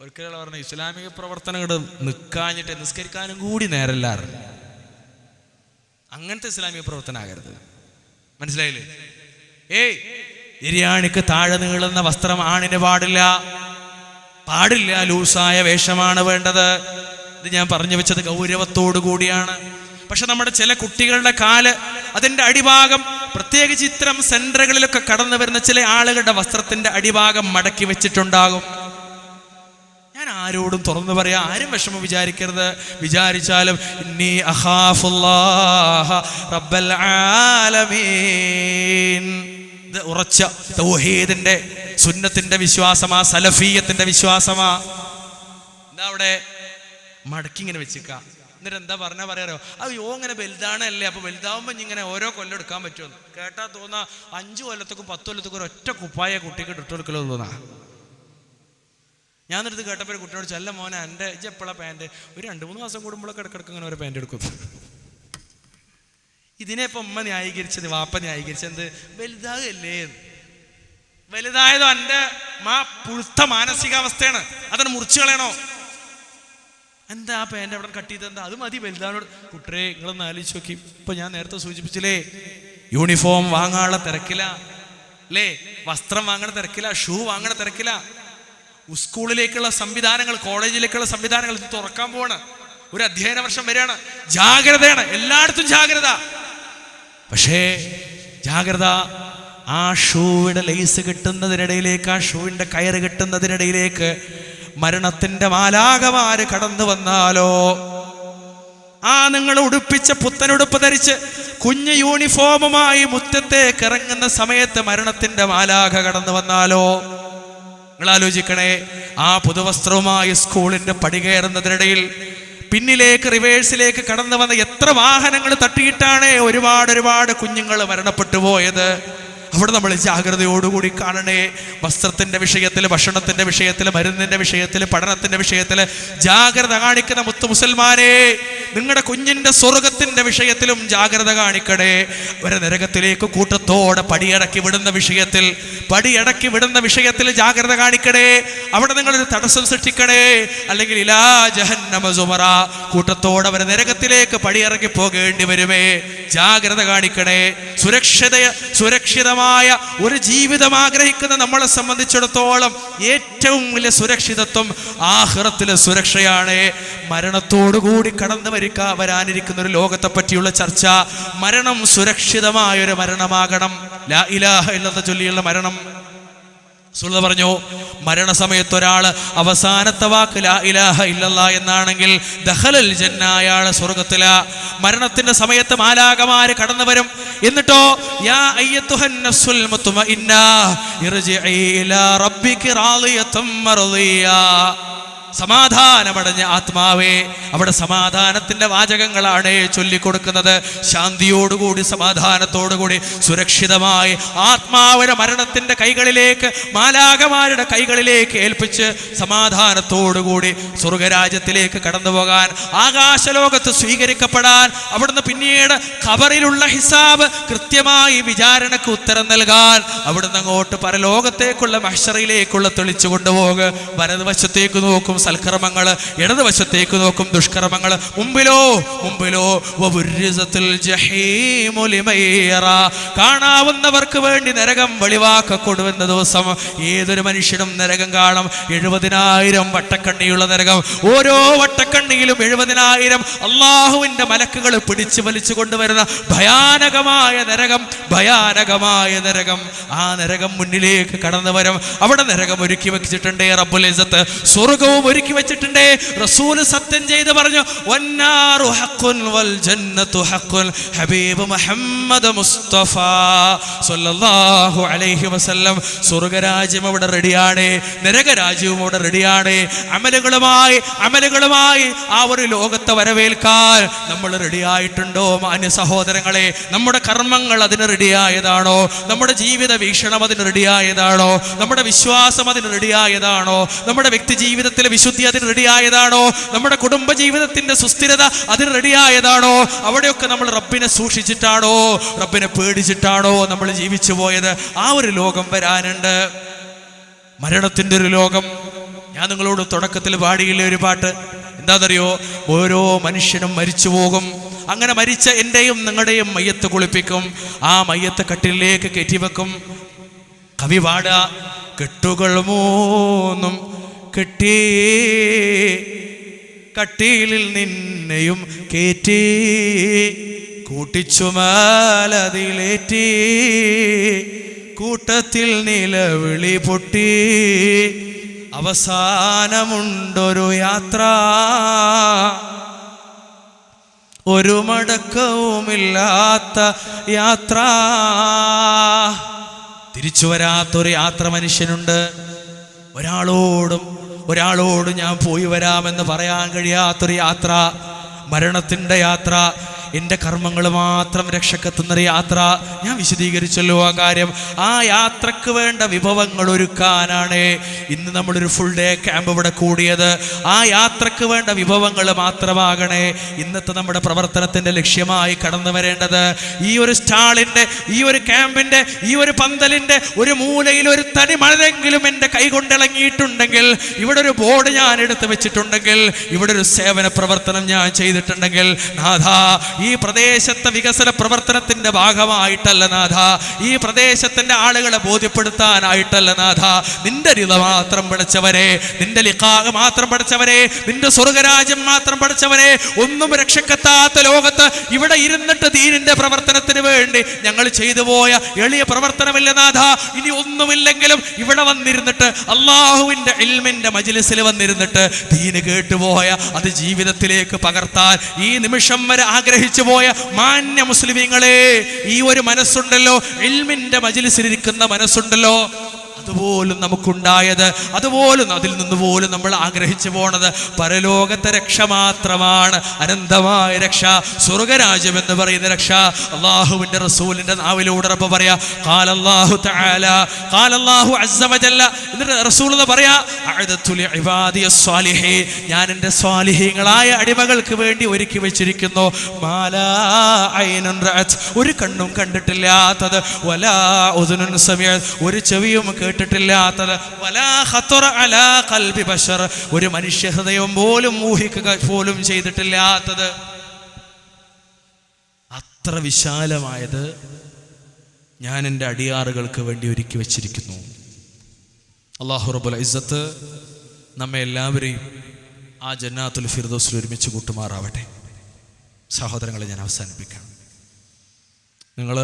ഒരിക്കലും പറഞ്ഞ ഇസ്ലാമിക പ്രവർത്തനങ്ങൾ നിൽക്കാഞ്ഞിട്ട് നിസ്കരിക്കാനും കൂടി നേരല്ലാറ്. അങ്ങനത്തെ ഇസ്ലാമിക പ്രവർത്തനം ആകരുത്. മനസ്സിലായില്ലേ? നിര്യാണിക്ക് താഴെ നീളുന്ന വസ്ത്രം ആണിന് പാടില്ല, പാടില്ല. ലൂസായ വേഷമാണ് വേണ്ടത്. ഇത് ഞാൻ പറഞ്ഞു വെച്ചത് ഗൗരവത്തോടു കൂടിയാണ്. പക്ഷെ നമ്മുടെ ചില കുട്ടികളുടെ കാല്, അതിന്റെ അടിഭാഗം, പ്രത്യേകിച്ച് ഇത്തരം സെന്ററുകളിലൊക്കെ കടന്നു വരുന്ന ചില ആളുകളുടെ വസ്ത്രത്തിന്റെ അടിഭാഗം മടക്കി വെച്ചിട്ടുണ്ടാകും. ഞാൻ ആരോടും തുറന്നു പറയാം, ആരും വിഷമം വിചാരിക്കരുത്. വിചാരിച്ചാലും ഇന്നി അഖാഫുല്ലാഹ റബ്ബൽ ആലമീൻ. ഇത് ഉറച്ച തൗഹീദിന്റെ, സുന്നത്തിന്റെ വിശ്വാസമാ, സലഫിയത്തിന്റെ വിശ്വാസമാ. എന്താ അവിടെ മടക്കി ഇങ്ങനെ വെച്ചിക്ക. എന്നിട്ട് എന്താ പറയാറോ, അയ്യോ ഇങ്ങനെ വലുതാണല്ലേ, അപ്പൊ വലുതാവുമ്പോ ഇങ്ങനെ ഓരോ കൊല്ലം എടുക്കാൻ പറ്റുമെന്ന് കേട്ടാ തോന്നാ 5 കൊല്ലത്തേക്കും 10 കൊല്ലത്തേക്കും ഒരൊറ്റ കുപ്പായ കുട്ടിക്ക് ഇട്ടെടുക്കലോ തോന്നാ. ഞാൻ എടുത്ത് കേട്ടപ്പോൾ ഒരു കുട്ടിയോട്, ചെല്ല മോനെ എൻ്റെ എപ്പോഴാ പാൻറ്, ഒരു 2-3 മാസം കൂടുമ്പോഴൊക്കെ ഇടക്കിടക്ക് ഇങ്ങനെ ഒരു പാൻറ് എടുക്കും. ഇതിനെ ഇപ്പം ഉമ്മ ന്യായീകരിച്ചത്, വാപ്പ ന്യായീകരിച്ചത് എന്ത്, വലുതാകല്ലേ. വലുതായതോ എൻ്റെ പുഴുത്ത മാനസികാവസ്ഥയാണ്, അതിനെ മുറിച്ചു കളയണോ? എന്താ ആ പാൻറ് അവിടെ കട്ട് ചെയ്ത്, എന്താ അത് മതി വലുതാനോട്. കുട്ടരെ നിങ്ങളൊന്ന് ആലോചിച്ച് നോക്കി. ഇപ്പൊ ഞാൻ നേരത്തെ സൂചിപ്പിച്ചില്ലേ, യൂണിഫോം വാങ്ങാനുള്ള തിരക്കില അല്ലേ, വസ്ത്രം വാങ്ങണ തിരക്കില, ഷൂ വാങ്ങണ തിരക്കില. സ്കൂളിലേക്കുള്ള സംവിധാനങ്ങൾ, കോളേജിലേക്കുള്ള സംവിധാനങ്ങൾ ഇത് തുറക്കാൻ പോവാണ്. ഒരു അധ്യയന വർഷം വരെയാണ്. ജാഗ്രതയാണ്, എല്ലായിടത്തും ജാഗ്രത. പക്ഷേ ജാഗ്രത, ആ ഷൂവിന്റെ ലേസ് കിട്ടുന്നതിനിടയിലേക്ക്, ആ ഷൂവിന്റെ കയറ് കിട്ടുന്നതിനിടയിലേക്ക് മരണത്തിന്റെ മാലാഖമാര് കടന്നു വന്നാലോ, ആ നിങ്ങൾ ഉടുപ്പിച്ച പുത്തനുടുപ്പ് ധരിച്ച് കുഞ്ഞു യൂണിഫോമുമായി മുറ്റത്തേക്ക് ഇറങ്ങുന്ന സമയത്ത് മരണത്തിന്റെ മാലാഖ കടന്നു വന്നാലോ, നിങ്ങൾ ആലോചിക്കണേ, ആ പുതുവസ്ത്രവുമായി സ്കൂളിന്റെ പടി കയറുന്നതിനിടയിൽ പിന്നിലേക്ക് റിവേഴ്സിലേക്ക് കടന്നു വന്ന എത്ര വാഹനങ്ങൾ തട്ടിയിട്ടാണ് ഒരുപാട് കുഞ്ഞുങ്ങൾ മരണപ്പെട്ടു പോയത്. അവിടെ നമ്മൾ ജാഗ്രതയോടുകൂടി കാണണേ. വസ്ത്രത്തിന്റെ വിഷയത്തിൽ, ഭക്ഷണത്തിന്റെ വിഷയത്തിൽ, മരുന്നിന്റെ വിഷയത്തിൽ, പഠനത്തിന്റെ വിഷയത്തിൽ ജാഗ്രത കാണിക്കുന്ന മുത്തു മുസൽമാനെ, നിങ്ങളുടെ കുഞ്ഞിന്റെ സ്വർഗത്തിന്റെ വിഷയത്തിലും ജാഗ്രത കാണിക്കണേ. ഒരു നരകത്തിലേക്ക് കൂട്ടത്തോടെ പടിയടക്കി വിടുന്ന വിഷയത്തിൽ ജാഗ്രത കാണിക്കണേ. അവിടെ നിങ്ങളൊരു തടസ്സം സൃഷ്ടിക്കണേ. അല്ലെങ്കിൽ ഇലാ ജഹന്നമ സുമറ, കൂട്ടത്തോടെ അവരെ നരകത്തിലേക്ക് പടിയിറക്കി പോകേണ്ടി വരുമേ. ജാഗ്രത കാണിക്കണേ. സുരക്ഷിതമായ ഒരു ജീവിതം ആഗ്രഹിക്കുന്ന നമ്മളെ സംബന്ധിച്ചിടത്തോളം ഏറ്റവും വലിയ സുരക്ഷിതത്വം ആഖിറത്തിലെ സുരക്ഷയാണ്. മരണത്തോടുകൂടി കടന്നു വരാനിരിക്കുന്ന ഒരു ലോകത്തെ പറ്റിയുള്ള ചർച്ച. മരണം സുരക്ഷിതമായൊരു മരണമാകണം. ലാ ഇലാഹ ഇല്ലല്ലാഹ് ചൊല്ലിയുള്ള മരണം. റസൂൽ പറഞ്ഞു, മരണസമയത്ത് ഒരാൾ അവസാനത്തെ വാക്ക് ലാ ഇലാഹ ഇല്ലല്ലാഹ് എന്നാണെങ്കിൽ ദഖലൽ ജന്ന, അയാൾ സ്വർഗ്ഗത്തിലാ. മരണത്തിന്റെ സമയത്ത് മാലാകമാര് കടന്നു വരും. എന്നിട്ടോ യാ അയ്യത്തുഹൻ നഫ്സുൽ മുത്മഇന്ന ഇർജിഇ ഇലാ റബ്ബികി റാളിയതൻ മർദിയ, സമാധാനമടഞ്ഞ ആത്മാവേ. അവിടെ സമാധാനത്തിന്റെ വാചകങ്ങളാണ് ചൊല്ലിക്കൊടുക്കുന്നത്. ശാന്തിയോടുകൂടി, സമാധാനത്തോടുകൂടി, സുരക്ഷിതമായി ആത്മാവിനെ മരണത്തിന്റെ കൈകളിലേക്ക്, മാലാകമാരുടെ കൈകളിലേക്ക് ഏൽപ്പിച്ച് സമാധാനത്തോടുകൂടി സ്വർഗരാജ്യത്തിലേക്ക് കടന്നു പോകാൻ, ആകാശലോകത്ത് സ്വീകരിക്കപ്പെടാൻ, അവിടുന്ന് പിന്നീട് ഖബറിലുള്ള ഹിസാബ് കൃത്യമായി വിചാരണക്ക് ഉത്തരം നൽകാൻ, അവിടുന്ന് അങ്ങോട്ട് പരലോകത്തേക്കുള്ള മഹ്ശറിലേക്കുള്ള തെളിച്ചു കൊണ്ടുപോകുക. വലതുവശത്തേക്ക് നോക്കും സൽക്കർമ്മങ്ങൾ, ഇടതുവശത്തേക്ക് നോക്കും ദുഷ്കർമ്മങ്ങൾ. മുമ്പിലോ കാണാവുന്നവർക്ക് വേണ്ടി നരകം വെളിവാക്കപ്പെടുന്ന ദിവസം ഏതൊരു മനുഷ്യനും നരകം കാണും. 70,000 വട്ടക്കണ്ണിയുള്ള നരകം. ഓരോ വട്ടക്കണ്ണിയിലും 70,000 അള്ളാഹുവിന്റെ മലക്കുകൾ പിടിച്ചു വലിച്ചു കൊണ്ടുവരുന്ന ഭയാനകമായ നരകം. ആ നരകം മുന്നിലേക്ക് കടന്നു വരും. അവിടെ നരകം ഒരുക്കി വെച്ചിട്ടുണ്ട് റബ്ബുൽ ഇസ്സത്ത്. സ്വർഗവും ഒരുക്കി വെച്ചിട്ടുണ്ട്. റസൂൽ സത്യം ചെയ്ത് പറഞ്ഞു, വന്നാറു ഹഖ്ഖുൻ വൽ ജന്നത്തു ഹഖ്ഖുൻ. ഹബീബ് മുഹമ്മദ് മുസ്തഫ സ്വല്ലല്ലാഹു അലൈഹി വസല്ലം. സ്വർഗരാജ്യം അവിടെ റെഡിയാണ്, നരകരാജ്യവും അവിടെ റെഡിയാണ്. അമലുകളുമായി ആ ഒരു ലോകത്തെ വരവേൽക്കാൻ നമ്മൾ റെഡിയായിട്ടുണ്ടോ മാന്യ സഹോദരങ്ങളെ? നമ്മുടെ കർമ്മങ്ങൾ അതിന് റെഡിയായതാണോ? നമ്മുടെ ജീവിത വീക്ഷണം അതിന് റെഡിയായതാണോ? നമ്മുടെ വിശ്വാസം അതിന് റെഡിയായതാണോ? നമ്മുടെ വ്യക്തി ജീവിതത്തിലെ വിശുദ്ധി അതിന് റെഡിയായതാണോ? നമ്മുടെ കുടുംബ ജീവിതത്തിന്റെ സുസ്ഥിരത അതിന് റെഡിയായതാണോ? അവിടെയൊക്കെ നമ്മൾ റബ്ബിനെ സൂക്ഷിച്ചിട്ടാണോ, റബ്ബിനെ പേടിച്ചിട്ടാണോ നമ്മൾ ജീവിച്ചു പോയത്? ആ ഒരു ലോകം വരാനുണ്ട്, മരണത്തിന്റെ ഒരു ലോകം. ഞാൻ നിങ്ങളോട് തുടക്കത്തിൽ പാടിയില്ലേ ഒരു പാട്ട്, എന്താണെന്നറിയോ? ഓരോ മനുഷ്യനും മരിച്ചു പോകും. അങ്ങനെ മരിച്ച എൻ്റെയും നിങ്ങളുടെയും മയ്യത്ത് കുളിപ്പിക്കും. ആ മയ്യത്ത് കട്ടിലേക്ക് കയറ്റിവെക്കും. കവി പാടുക, കെട്ടുകൾ മൂന്നും കെട്ടി കട്ടിലിൽ നിന്നെയും കേറ്റി കൂട്ടിച്ചുമലതിലേറ്റി കൂട്ടത്തിൽ നിലവിളി പൊട്ടി അവസാനമുണ്ടൊരു യാത്ര, ഒരു മടക്കവുമില്ലാത്ത യാത്ര. തിരിച്ചു വരാത്തൊരു യാത്ര മനുഷ്യനുണ്ട്. ഒരാളോട് ഞാൻ പോയി വരാമെന്ന് പറയാൻ കഴിയാത്തൊരു യാത്ര, മരണത്തിൻ്റെ യാത്ര. എൻ്റെ കർമ്മങ്ങൾ മാത്രം രക്ഷക്കെത്തുന്നൊരു യാത്ര. ഞാൻ വിശദീകരിച്ചല്ലോ ആ കാര്യം. ആ യാത്രക്ക് വേണ്ട വിഭവങ്ങൾ ഒരുക്കാനാണ് ഇന്ന് നമ്മളൊരു ഫുൾ ഡേ ക്യാമ്പ് ഇവിടെ കൂടിയത്. ആ യാത്രക്ക് വേണ്ട വിഭവങ്ങൾ മാത്രമാകണേ ഇന്നത്തെ നമ്മുടെ പ്രവർത്തനത്തിൻ്റെ ലക്ഷ്യമായി കടന്നു വരേണ്ടത്. ഈ ഒരു സ്റ്റാളിൻ്റെ, ഈ ഒരു ക്യാമ്പിൻ്റെ, ഈ ഒരു പന്തലിൻ്റെ ഒരു മൂലയിൽ ഒരു തനി മഴയെങ്കിലും എൻ്റെ കൈ കൊണ്ടിളങ്ങിയിട്ടുണ്ടെങ്കിൽ, ഇവിടെ ഒരു ബോർഡ് ഞാൻ എടുത്തു വെച്ചിട്ടുണ്ടെങ്കിൽ, ഇവിടെ ഒരു സേവന പ്രവർത്തനം ഞാൻ ചെയ്തിട്ടുണ്ടെങ്കിൽ, നാഥാ ഈ പ്രദേശത്തെ വികസന പ്രവർത്തനത്തിന്റെ ഭാഗമായിട്ടല്ല നാഥ, ഈ പ്രദേശത്തിന്റെ ആളുകളെ ബോധ്യപ്പെടുത്താനായിട്ടല്ല നാഥ, നിന്റെ റിള മാത്രം പഠിച്ചവരെ, നിന്റെ ലിഖാ മാത്രം പഠിച്ചവരെ, നിന്റെ സ്വർഗരാജ്യം മാത്രം പഠിച്ചവരെ, ഒന്നും രക്ഷക്കെത്താത്ത ലോകത്ത് ഇവിടെ ഇരുന്നിട്ട് ദീനിന്റെ പ്രവർത്തനത്തിന് വേണ്ടി ഞങ്ങൾ ചെയ്തു പോയ എളിയ പ്രവർത്തനമില്ല നാഥ. ഇനി ഒന്നുമില്ലെങ്കിലും ഇവിടെ വന്നിരുന്നിട്ട് അള്ളാഹുവിന്റെ ഇൽമിന്റെ മജ്ലിസിൽ വന്നിരുന്നിട്ട് ദീന് കേട്ടുപോയ അത് ജീവിതത്തിലേക്ക് പകർത്താൻ ഈ നിമിഷം വരെ ആഗ്രഹിച്ചു പോയ മാന്യ മുസ്ലിമീങ്ങളെ, ഈ ഒരു മനസ്സുണ്ടല്ലോ, ഇൽമിന്റെ മജ്ലിസിലിരിക്കുന്ന മനസ്സുണ്ടല്ലോ, അതുപോലും നമുക്കുണ്ടായത്, അതുപോലും അതിൽ നിന്ന് പോലും നമ്മൾ ആഗ്രഹിച്ചു പോണത് പരലോകത്തെ രക്ഷ മാത്രമാണ്. അനന്തമായ രക്ഷ, സ്വർഗരാജ്യം എന്ന് പറയുന്ന രക്ഷ. അള്ളാഹുവിന്റെ റസൂലിന്റെ നാവിലൂടെ റബ്ബ് പറയാ, ഖാലല്ലാഹു തആല, ഖാലല്ലാഹു അസ്സ വജല്ല. എന്നിട്ട് റസൂൽ പറയാ, അഅദതു ലിഇബാദിയസ് സ്വാലിഹീൻ, ഞാൻ എൻ്റെ സ്വാലിഹീങ്ങളായ അടിമകൾക്ക് വേണ്ടി ഒരുക്കി വെച്ചിരിക്കുന്നു. മാലാ ഐനുൻ റഅത്, ഒരു കണ്ണും കണ്ടിട്ടില്ലാത്തത്, വലാ ഉദുനുൻ സമീഅത്, ഒരു ചെവിയും കേട്ടിട്ടില്ലാത്തത്, വലാ ഖത്തറ അലാ ഖൽബി ബശർ, ഒരു മനുഷ്യ ഹൃദയം പോലും ഊഹിക്കുക പോലും ചെയ്തിട്ടില്ലാത്തത്. അത്ര വിശാലമായത് ഞാൻ എൻ്റെ അടിയാറുകൾക്ക് വേണ്ടി ഒരുക്കി വെച്ചിരിക്കുന്നു. അല്ലാഹു റബ്ബുൽ ഇസ്സത്ത് നമ്മെ എല്ലാവരെയും ആ ജന്നാത്തുൽ ഫിർദൗസിൽ ഒരുമിച്ച് കൂട്ടുമാറാവട്ടെ. സഹോദരങ്ങളെ, ഞാൻ അവസാനിപ്പിക്കാം. നിങ്ങൾ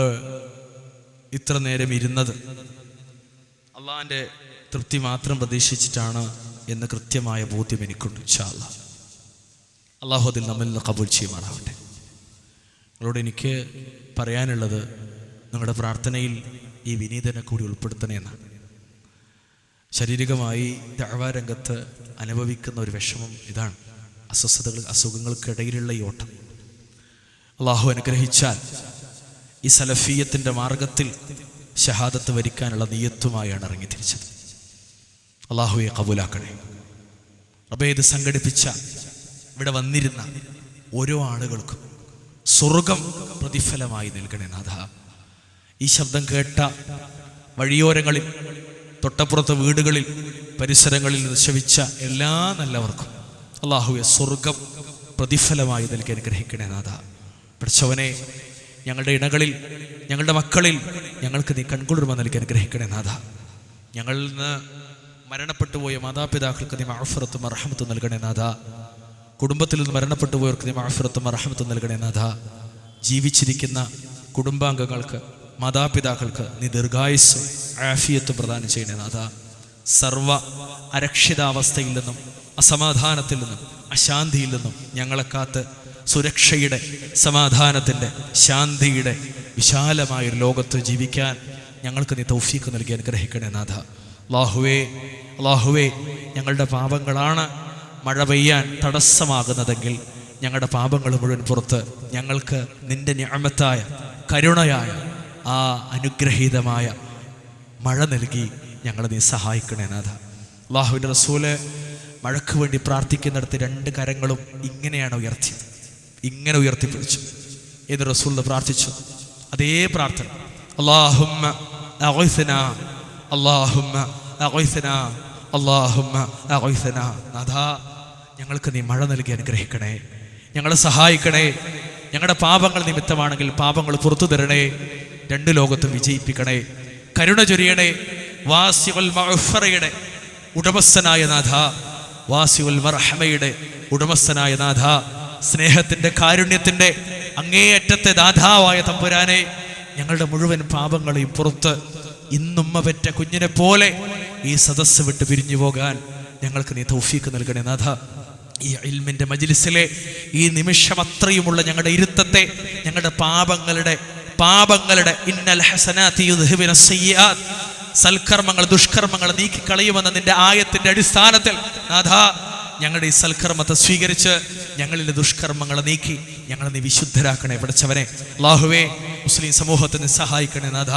ഇത്ര നേരം ഇരുന്നത് അള്ളാഹിൻ്റെ തൃപ്തി മാത്രം പ്രതീക്ഷിച്ചിട്ടാണ് എന്ന് കൃത്യമായ ബോധ്യം എനിക്കുണ്ട്. ഇൻഷാ അല്ലാഹ് അള്ളാഹു അതിൽ നമ്മിൽ നിന്ന് ഖബൂൽ ചെയ്യുമാറാവട്ടെ. നിങ്ങളോട് എനിക്ക് പറയാനുള്ളത്, നിങ്ങളുടെ പ്രാർത്ഥനയിൽ ഈ വിനീതനെ കൂടി ഉൾപ്പെടുത്തണേ എന്നാണ്. ശാരീരികമായി ദഅ്വാ രംഗത്ത് അനുഭവിക്കുന്ന ഒരു വിഷമം ഇതാണ്. അസ്വസ്ഥതകൾ, അസുഖങ്ങൾക്കിടയിലുള്ള ഈ ഓട്ടം. അള്ളാഹു അനുഗ്രഹിച്ചാൽ ഈ സലഫിയത്തിൻ്റെ മാർഗത്തിൽ ഷഹാദത്ത് വരിക്കാനുള്ള നിയ്യത്തുമായാണ് ഇറങ്ങി തിരിച്ചത്. അള്ളാഹുവെ കബൂലാക്കണേ. റബ്ബേ, ഇത് സംഘടിപ്പിച്ച ഇവിടെ വന്നിരുന്ന ഓരോ ആളുകൾക്കും സ്വർഗം പ്രതിഫലമായി നൽകണേ നാഥ. ഈ ശബ്ദം കേട്ട വഴിയോരങ്ങളിൽ, തൊട്ടപ്പുറത്തെ വീടുകളിൽ, പരിസരങ്ങളിൽ നിക്ഷേപിച്ച എല്ലാ നല്ലവർക്കും അള്ളാഹുവെ സ്വർഗം പ്രതിഫലമായി നൽകി അനുഗ്രഹിക്കണേ നാഥ. പഠിച്ചവനെ, ഞങ്ങളുടെ ഇണകളിൽ, ഞങ്ങളുടെ മക്കളിൽ ഞങ്ങൾക്ക് നീ കൺകുളിർമ നൽകി അനുഗ്രഹിക്കണേ നാഥ. ഞങ്ങളിൽ നിന്ന് മരണപ്പെട്ടു പോയ മാതാപിതാക്കൾക്ക് നീ മഅഫിറത്തും റഹ്മത്തും നൽകണേ നാഥ. കുടുംബത്തിൽ നിന്ന് മരണപ്പെട്ടു പോയവർക്ക് നീ മഅഫിറത്തും റഹ്മത്തും നൽകണേ നാഥ. ജീവിച്ചിരിക്കുന്ന കുടുംബാംഗങ്ങൾക്ക്, മാതാപിതാക്കൾക്ക് നീ ദീർഘായുസ്സും ആഫിയത്തും പ്രദാനം ചെയ്യണേ നാഥ. സർവ അരക്ഷിതാവസ്ഥയിൽ നിന്നും, അസമാധാനത്തിൽ നിന്നും, അശാന്തിയിൽ നിന്നും ഞങ്ങളെ കാത്ത് സുരക്ഷയുടെ, സമാധാനത്തിൻ്റെ, ശാന്തിയുടെ വിശാലമായൊരു ലോകത്ത് ജീവിക്കാൻ ഞങ്ങൾക്ക് നീ തൗഫീഖ് നൽകി അനുഗ്രഹിക്കണേ നാഥ. അല്ലാഹുവേ, ഞങ്ങളുടെ പാപങ്ങളാണ് മഴ പെയ്യാൻ തടസ്സമാകുന്നതെങ്കിൽ ഞങ്ങളുടെ പാപങ്ങൾ മുഴുവൻ പുറത്ത് ഞങ്ങൾക്ക് നിന്റെ നിഅമത്തായ, കരുണയായ, ആ അനുഗ്രഹീതമായ മഴ നൽകി ഞങ്ങളെ നീ സഹായിക്കണേ നാഥ. അല്ലാഹുവിൻ്റെ റസൂല് മഴയ്ക്ക് വേണ്ടി പ്രാർത്ഥിക്കുന്നിടത്ത് രണ്ട് കരങ്ങളും ഇങ്ങനെയാണ് ഉയർത്തിയത്, ഇങ്ങനെ ഉയർത്തിപ്പിടിച്ചു. ഏത് റസൂൽ പ്രാർത്ഥിച്ചു അതേ പ്രാർത്ഥന, അല്ലാഹുമ്മ അഗിസ്നാ, അല്ലാഹുമ്മ അഗിസ്നാ, അല്ലാഹുമ്മ അഗിസ്നാ. നാഥ, ഞങ്ങൾക്ക് നീ മഴ നൽകി അനുഗ്രഹിക്കണേ, ഞങ്ങളെ സഹായിക്കണേ. ഞങ്ങളുടെ പാപങ്ങൾ നിമിത്തമാണെങ്കിൽ പാപങ്ങൾ പുറത്തു തരണേ. രണ്ട് ലോകത്തും വിജയിപ്പിക്കണേ, കരുണ ചൊരിയണേ. വാസിഉൽ മഗ്ഫിറയുടെ ഉടമസ്ഥനായ നാഥ, വാസിഉൽ മർഹമയുടെ ഉടമസ്ഥനായ നാഥ, സ്നേഹത്തിൻ്റെ, കാരുണ്യത്തിൻ്റെ അങ്ങേയറ്റത്തെ ദാതാവായ തമ്പുരാനെ, ഞങ്ങളുടെ മുഴുവൻ പാപങ്ങളെയും പുറത്ത് ഇന്നുമ്മ പെറ്റ കുഞ്ഞിനെ പോലെ ഈ സദസ്സ് വിട്ട് പിരിഞ്ഞു പോകാൻ ഞങ്ങൾക്ക് നീ തൗഫീഖ് നൽകണേ നാഥ. ഈ ഇൽമിൻ്റെ മജ്ലിസിലെ ഈ നിമിഷം അത്രയുമുള്ള ഞങ്ങളുടെ ഇരുത്തത്തെ, ഞങ്ങളുടെ പാപങ്ങളുടെ ഇന്നൽ ഹസനാതി യുദ്ഹിബിന സയ്യിആത്, സൽക്കർമ്മങ്ങൾ ദുഷ്കർമ്മങ്ങൾ നീക്കിക്കളയുമെന്ന നിന്റെ ആയത്തിന്റെ അടിസ്ഥാനത്തിൽ നാഥ, ഞങ്ങളുടെ ഈ സൽക്കർമ്മത്തെ സ്വീകരിച്ച് ഞങ്ങളിലെ ദുഷ്കർമ്മങ്ങളെ നീക്കി ഞങ്ങളെ നീ വിശുദ്ധരാക്കണേ. പഠിച്ചവനെ, അല്ലാഹുവേ, മുസ്ലിം സമൂഹത്തിന് സഹായിക്കണേ നാഥ.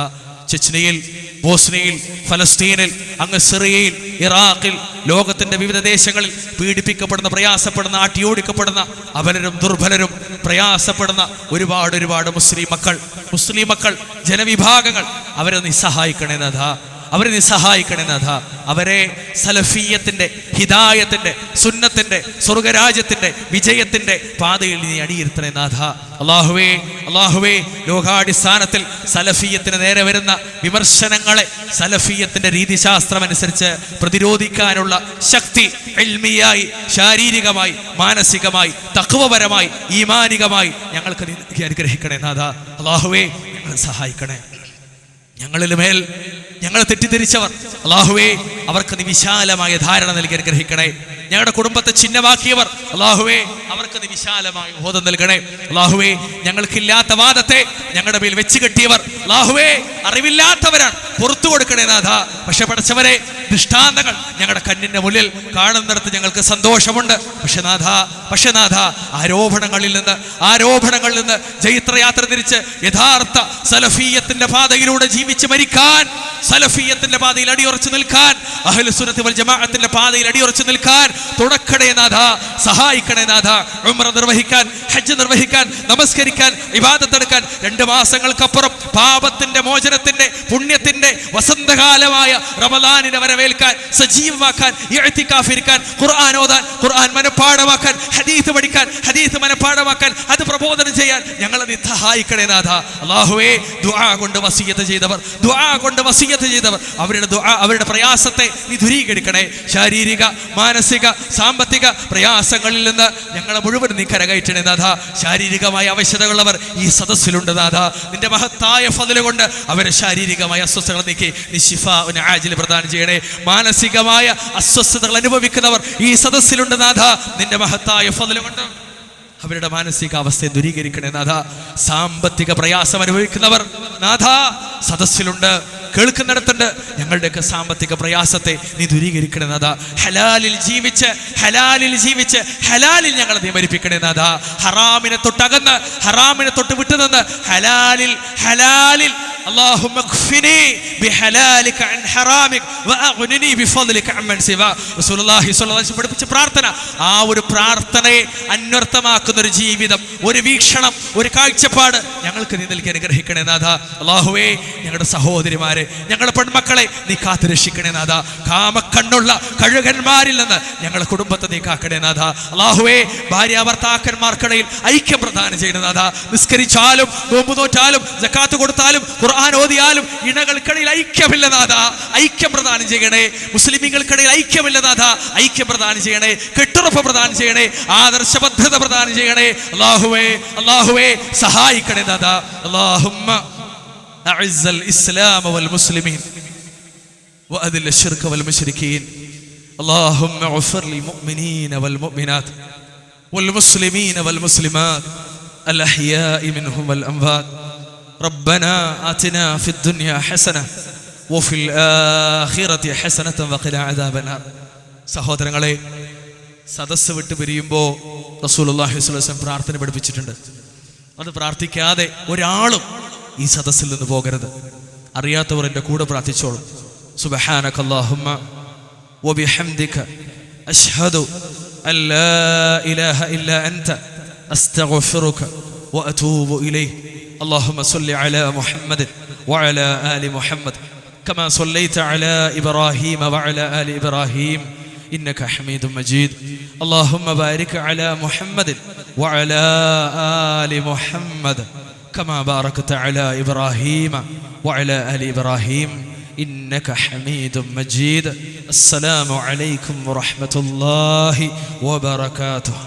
ചെച്നിയയിൽ, ബോസ്നിയയിൽ, ഫലസ്തീനിൽ, അങ്ങ് സിറിയയിൽ, ഇറാഖിൽ, ലോകത്തിന്റെ വിവിധ ദേശങ്ങളിൽ പീഡിപ്പിക്കപ്പെടുന്ന, പ്രയാസപ്പെടുന്ന, ആട്ടിയോടിക്കപ്പെടുന്ന, അബലരും ദുർബലരും പ്രയാസപ്പെടുന്ന ഒരുപാട് മുസ്ലിം മക്കൾ, ജനവിഭാഗങ്ങൾ, അവരെ നീ സഹായിക്കണേ നാഥ. അവരെ നീ സഹായിക്കണേ നാഥ. അവരെ സലഫിയത്തിന്റെ, ഹിദായത്തിന്റെ, സുന്നത്തിന്റെ, സ്വർഗരാജ്യത്തിന്റെ, വിജയത്തിന്റെ പാതയിൽ നീ അടിയിരുത്തണേ നാഥ. അല്ലാഹുവേ, ലോകാടിസ്ഥാനത്തിൽ സലഫിയത്തിന് നേരെ വരുന്ന വിമർശനങ്ങളെ സലഫിയത്തിന്റെ രീതിശാസ്ത്രം അനുസരിച്ച് പ്രതിരോധിക്കാനുള്ള ശക്തി ഇൽമിയായി, ശാരീരികമായി, മാനസികമായി, തഖ്വപരമായി, ഈമാനികമായി ഞങ്ങൾക്ക് നീ അനുഗ്രഹിക്കണേ നാഥ. അല്ലാഹുവേ, ഞങ്ങളെ സഹായിക്കണേ. ഞങ്ങളിൽ മേൽ ഞങ്ങളെ തെറ്റിദ്ധരിച്ചവർ അല്ലാഹുവേ അവർക്ക് നീ വിശാലമായ ധാരണ നൽകി അനുഗ്രഹിക്കണേ. ഞങ്ങളുടെ കുടുംബത്തെ ചിഹ്നമാക്കിയവർ അല്ലാഹുവേ അവർക്ക് നീ വിശാലമായ ബോധം നൽകണേ. അല്ലാഹുവേ ഞങ്ങൾക്കില്ലാത്ത വാദത്തെ ഞങ്ങളുടെ മേൽ വെച്ച് കെട്ടിയവർ അല്ലാഹുവേ അറിവില്ലാത്തവരാണ്, പുറത്തു കൊടുക്കണേ നാഥ. പക്ഷെ പഠിച്ചവരെ ദൃഷ്ടാന്തങ്ങൾ ഞങ്ങളുടെ കണ്ണിന്റെ മുന്നിൽ കാണുന്നിടത്ത് ഞങ്ങൾക്ക് സന്തോഷമുണ്ട്. പക്ഷേ നാഥ ആരോപണങ്ങളിൽ നിന്ന് ജൈത്രയാത്ര തിരിച്ച് യഥാർത്ഥ സലഫിയത്തിന്റെ പാതയിലൂടെ ജീവിച്ച് മരിക്കാൻ, സലഫിയത്തിന്റെ പാതയിൽ അടിയുറച്ചു നിൽക്കാൻ, അഹ്ലുസുന്നത്തി വൽ ജമാഅത്തിന്റെ പാതയിൽ അടിയുറച്ചു നിൽക്കാൻ തുടക്കണേ നാഥ, സഹായിക്കണേ നാഥ. ഉംറ നിർവഹിക്കാൻ, ഹജ്ജ് നിർവഹിക്കാൻ, നമസ്കരിക്കാൻ, ഇബാദത്ത് എടുക്കാൻ 2 മാസങ്ങൾക്കപ്പുറം പാപത്തിന്റെ മോചനത്തിന്റെ പുണ്യത്തിന്റെ വസന്തകാലമായ റമദാനിനെ വരവേൽക്കാൻ, സജീവമാക്കാൻ, ഇഅ്തികാഫിരിക്കാൻ, ഖുർആൻ ഓതാൻ, ഖുർആൻ മനഃപാഠമാക്കാൻ, ഹദീസ് പഠിക്കാൻ, ഹദീസ് മനഃപാഠമാക്കാൻ, അത് പ്രബോധനം ചെയ്യാൻ ഞങ്ങളെ നീ സഹായിക്കണേ നാഥ. അല്ലാഹുവേ ദുആ കൊണ്ട് വസിയത്ത് ചെയ്തവർ അവരുടെ പ്രയാസത്തെ നീ ദൂരീകരിക്കണേ. ശാരീരിക, മാനസിക, സാമ്പത്തിക പ്രയാസങ്ങളിൽ നിന്ന് ഞങ്ങളെ മുഴുവൻ നീ കരകയറ്റണേ നാഥ. ശാരീരികമായ അവശതകളുള്ളവർ ഈ സദസ്സിലുണ്ട് നാഥ. നിന്റെ മഹത്തായ ഫദ്ല് കൊണ്ട് അവരെ ശാരീരികമായ അസ്വസ്ഥതകൾ നീക്കി നീ ശിഫാഉൻ ആജിൽ പ്രദാനം ചെയ്യണേ. മാനസികമായ അസ്വസ്ഥതകൾ അനുഭവിക്കുന്നവർ ഈ സദസ്സിലുണ്ട് നാഥ. നിന്റെ മഹത്തായ ഫദ്ല് കൊണ്ട് അവരുടെ മാനസികാവസ്ഥയെ ദൂരീകരിക്കണേ നാഥ. സാമ്പത്തിക പ്രയാസം അനുഭവിക്കുന്നവർ നാഥ സദസ്സിലുണ്ട്, കേൾക്കുന്നിടത്തുണ്ട്. ഞങ്ങളുടെയൊക്കെ സാമ്പത്തിക പ്രയാസത്തെ നീ ദൂരീകരിക്കണേ നാഥ. ഹലാലിൽ ജീവിച്ച് ഹലാലിൽ ഞങ്ങളെ നീ മരിപ്പിക്കണേ നാഥ. ഹറാമിനെ തൊട്ടകന്ന്, ഹറാമിനെ തൊട്ട് വിട്ടുനിന്ന് ഹലാലിൽ اللهم اكفني بحلالك عن حرامك واغنني بفضلك عمن سواك. റസൂലുള്ളാഹി സ്വല്ലല്ലാഹു അലൈഹി വസല്ലം പഠിപ്പിച്ച പ്രാർത്ഥന, ആ ഒരു പ്രാർത്ഥനയെ അന്വർത്ഥമാക്കുന്ന ഒരു ജീവിതം, ഒരു വീക്ഷണം, ഒരു കാഴ്ചപ്പാട് ഞങ്ങൾക്ക് നീ നൽകി അനുഗ്രഹിക്കണേ നാഥ. അല്ലാഹുവേ ഞങ്ങളുടെ സഹോദരിമാരെ, ഞങ്ങളുടെ പെൺമക്കളെ നീ കാത്തു രക്ഷിക്കണേ നാഥ. കാമക്കണ്ണുള്ള കഴുകന്മാരിൽ നിന്ന് ഞങ്ങളുടെ കുടുംബത്തെ നീ കാക്കണേ നാഥ. അല്ലാഹുവേ ഭാര്യ ഭർത്താക്കന്മാർക്കിടയിൽ ഐക്യം പ്രദാനം ചെയ്യണേ നാഥ. നിസ്കരിച്ചാലും നോമ്പ് നോറ്റാലും സക്കാത്ത് കൊടുത്താലും ഖുർആൻ ഓതിയാലും ഇണകൾക്കിടയിൽ ഐക്യമില്ല നാഥ. ഐക്യം പ്രദാനം ചെയ്യണേ. മുസ്ലിമീങ്ങൾക്കിടയിൽ ഐക്യമില്ല നാഥ. ഐക്യം പ്രദാനം ചെയ്യണേ. കെട്ടുറപ്പ് പ്രദാനം ചെയ്യണേ. ആദർശബദ്ധത പ്രദാനം ചെയ്യണേ. അല്ലാഹുവേ സഹായിക്കണേ നാഥ. അല്ലാഹുമ്മ അഇസ്സൽ ഇസ്ലാമ വൽ മുസ്ലിമീൻ വഅദിൽ അശ്ശിർക വൽ മുശ്രികീൻ. അല്ലാഹുമ്മ ഉഗ്ഫിർ ലിൽ മുഅ്മിനീന വൽ മുഅ്മിനാത്ത് വൽ മുസ്ലിമീന വൽ മുസ്ലിമാത്ത് അൽ അഹ്യാഇ മിൻഹും വൽ അംവാത്. ربنا آتنا في الدنيا حسنة وفي الآخرة حسنة وقنا عذاب النار. സഹോദരങ്ങളെ, സദസ്സ് വിട്ട് പിരിയുമ്പോൾ റസൂലുള്ളാഹി സ്വല്ലല്ലാഹു അലൈഹി വസല്ലം പ്രാർത്ഥന പഠിപ്പിച്ചിട്ടുണ്ട്. അത് പ്രാർത്ഥിക്കാതെ ഒരാളും ഈ സദസ്സിൽ നിന്ന് പോകരുത്. അറിയാത്തവർ എൻ്റെ കൂടെ പ്രാർത്ഥിച്ചോളും. സുബ്ഹാനക അല്ലാഹുമ്മ വബിഹംദിക അശ്ഹദു അൻ ലാ ഇലാഹ ഇല്ലാ അൻത അസ്തഗ്ഫിറുക വഅതൂബു ഇലൈഹി. اللهم صل على محمد وعلى آل محمد كما صليت على إبراهيم وعلى آل إبراهيم إنك حميد مجيد. اللهم بارك على محمد وعلى آل محمد كما باركت على إبراهيم وعلى آل إبراهيم إنك حميد مجيد. السلام عليكم ورحمة الله وبركاته.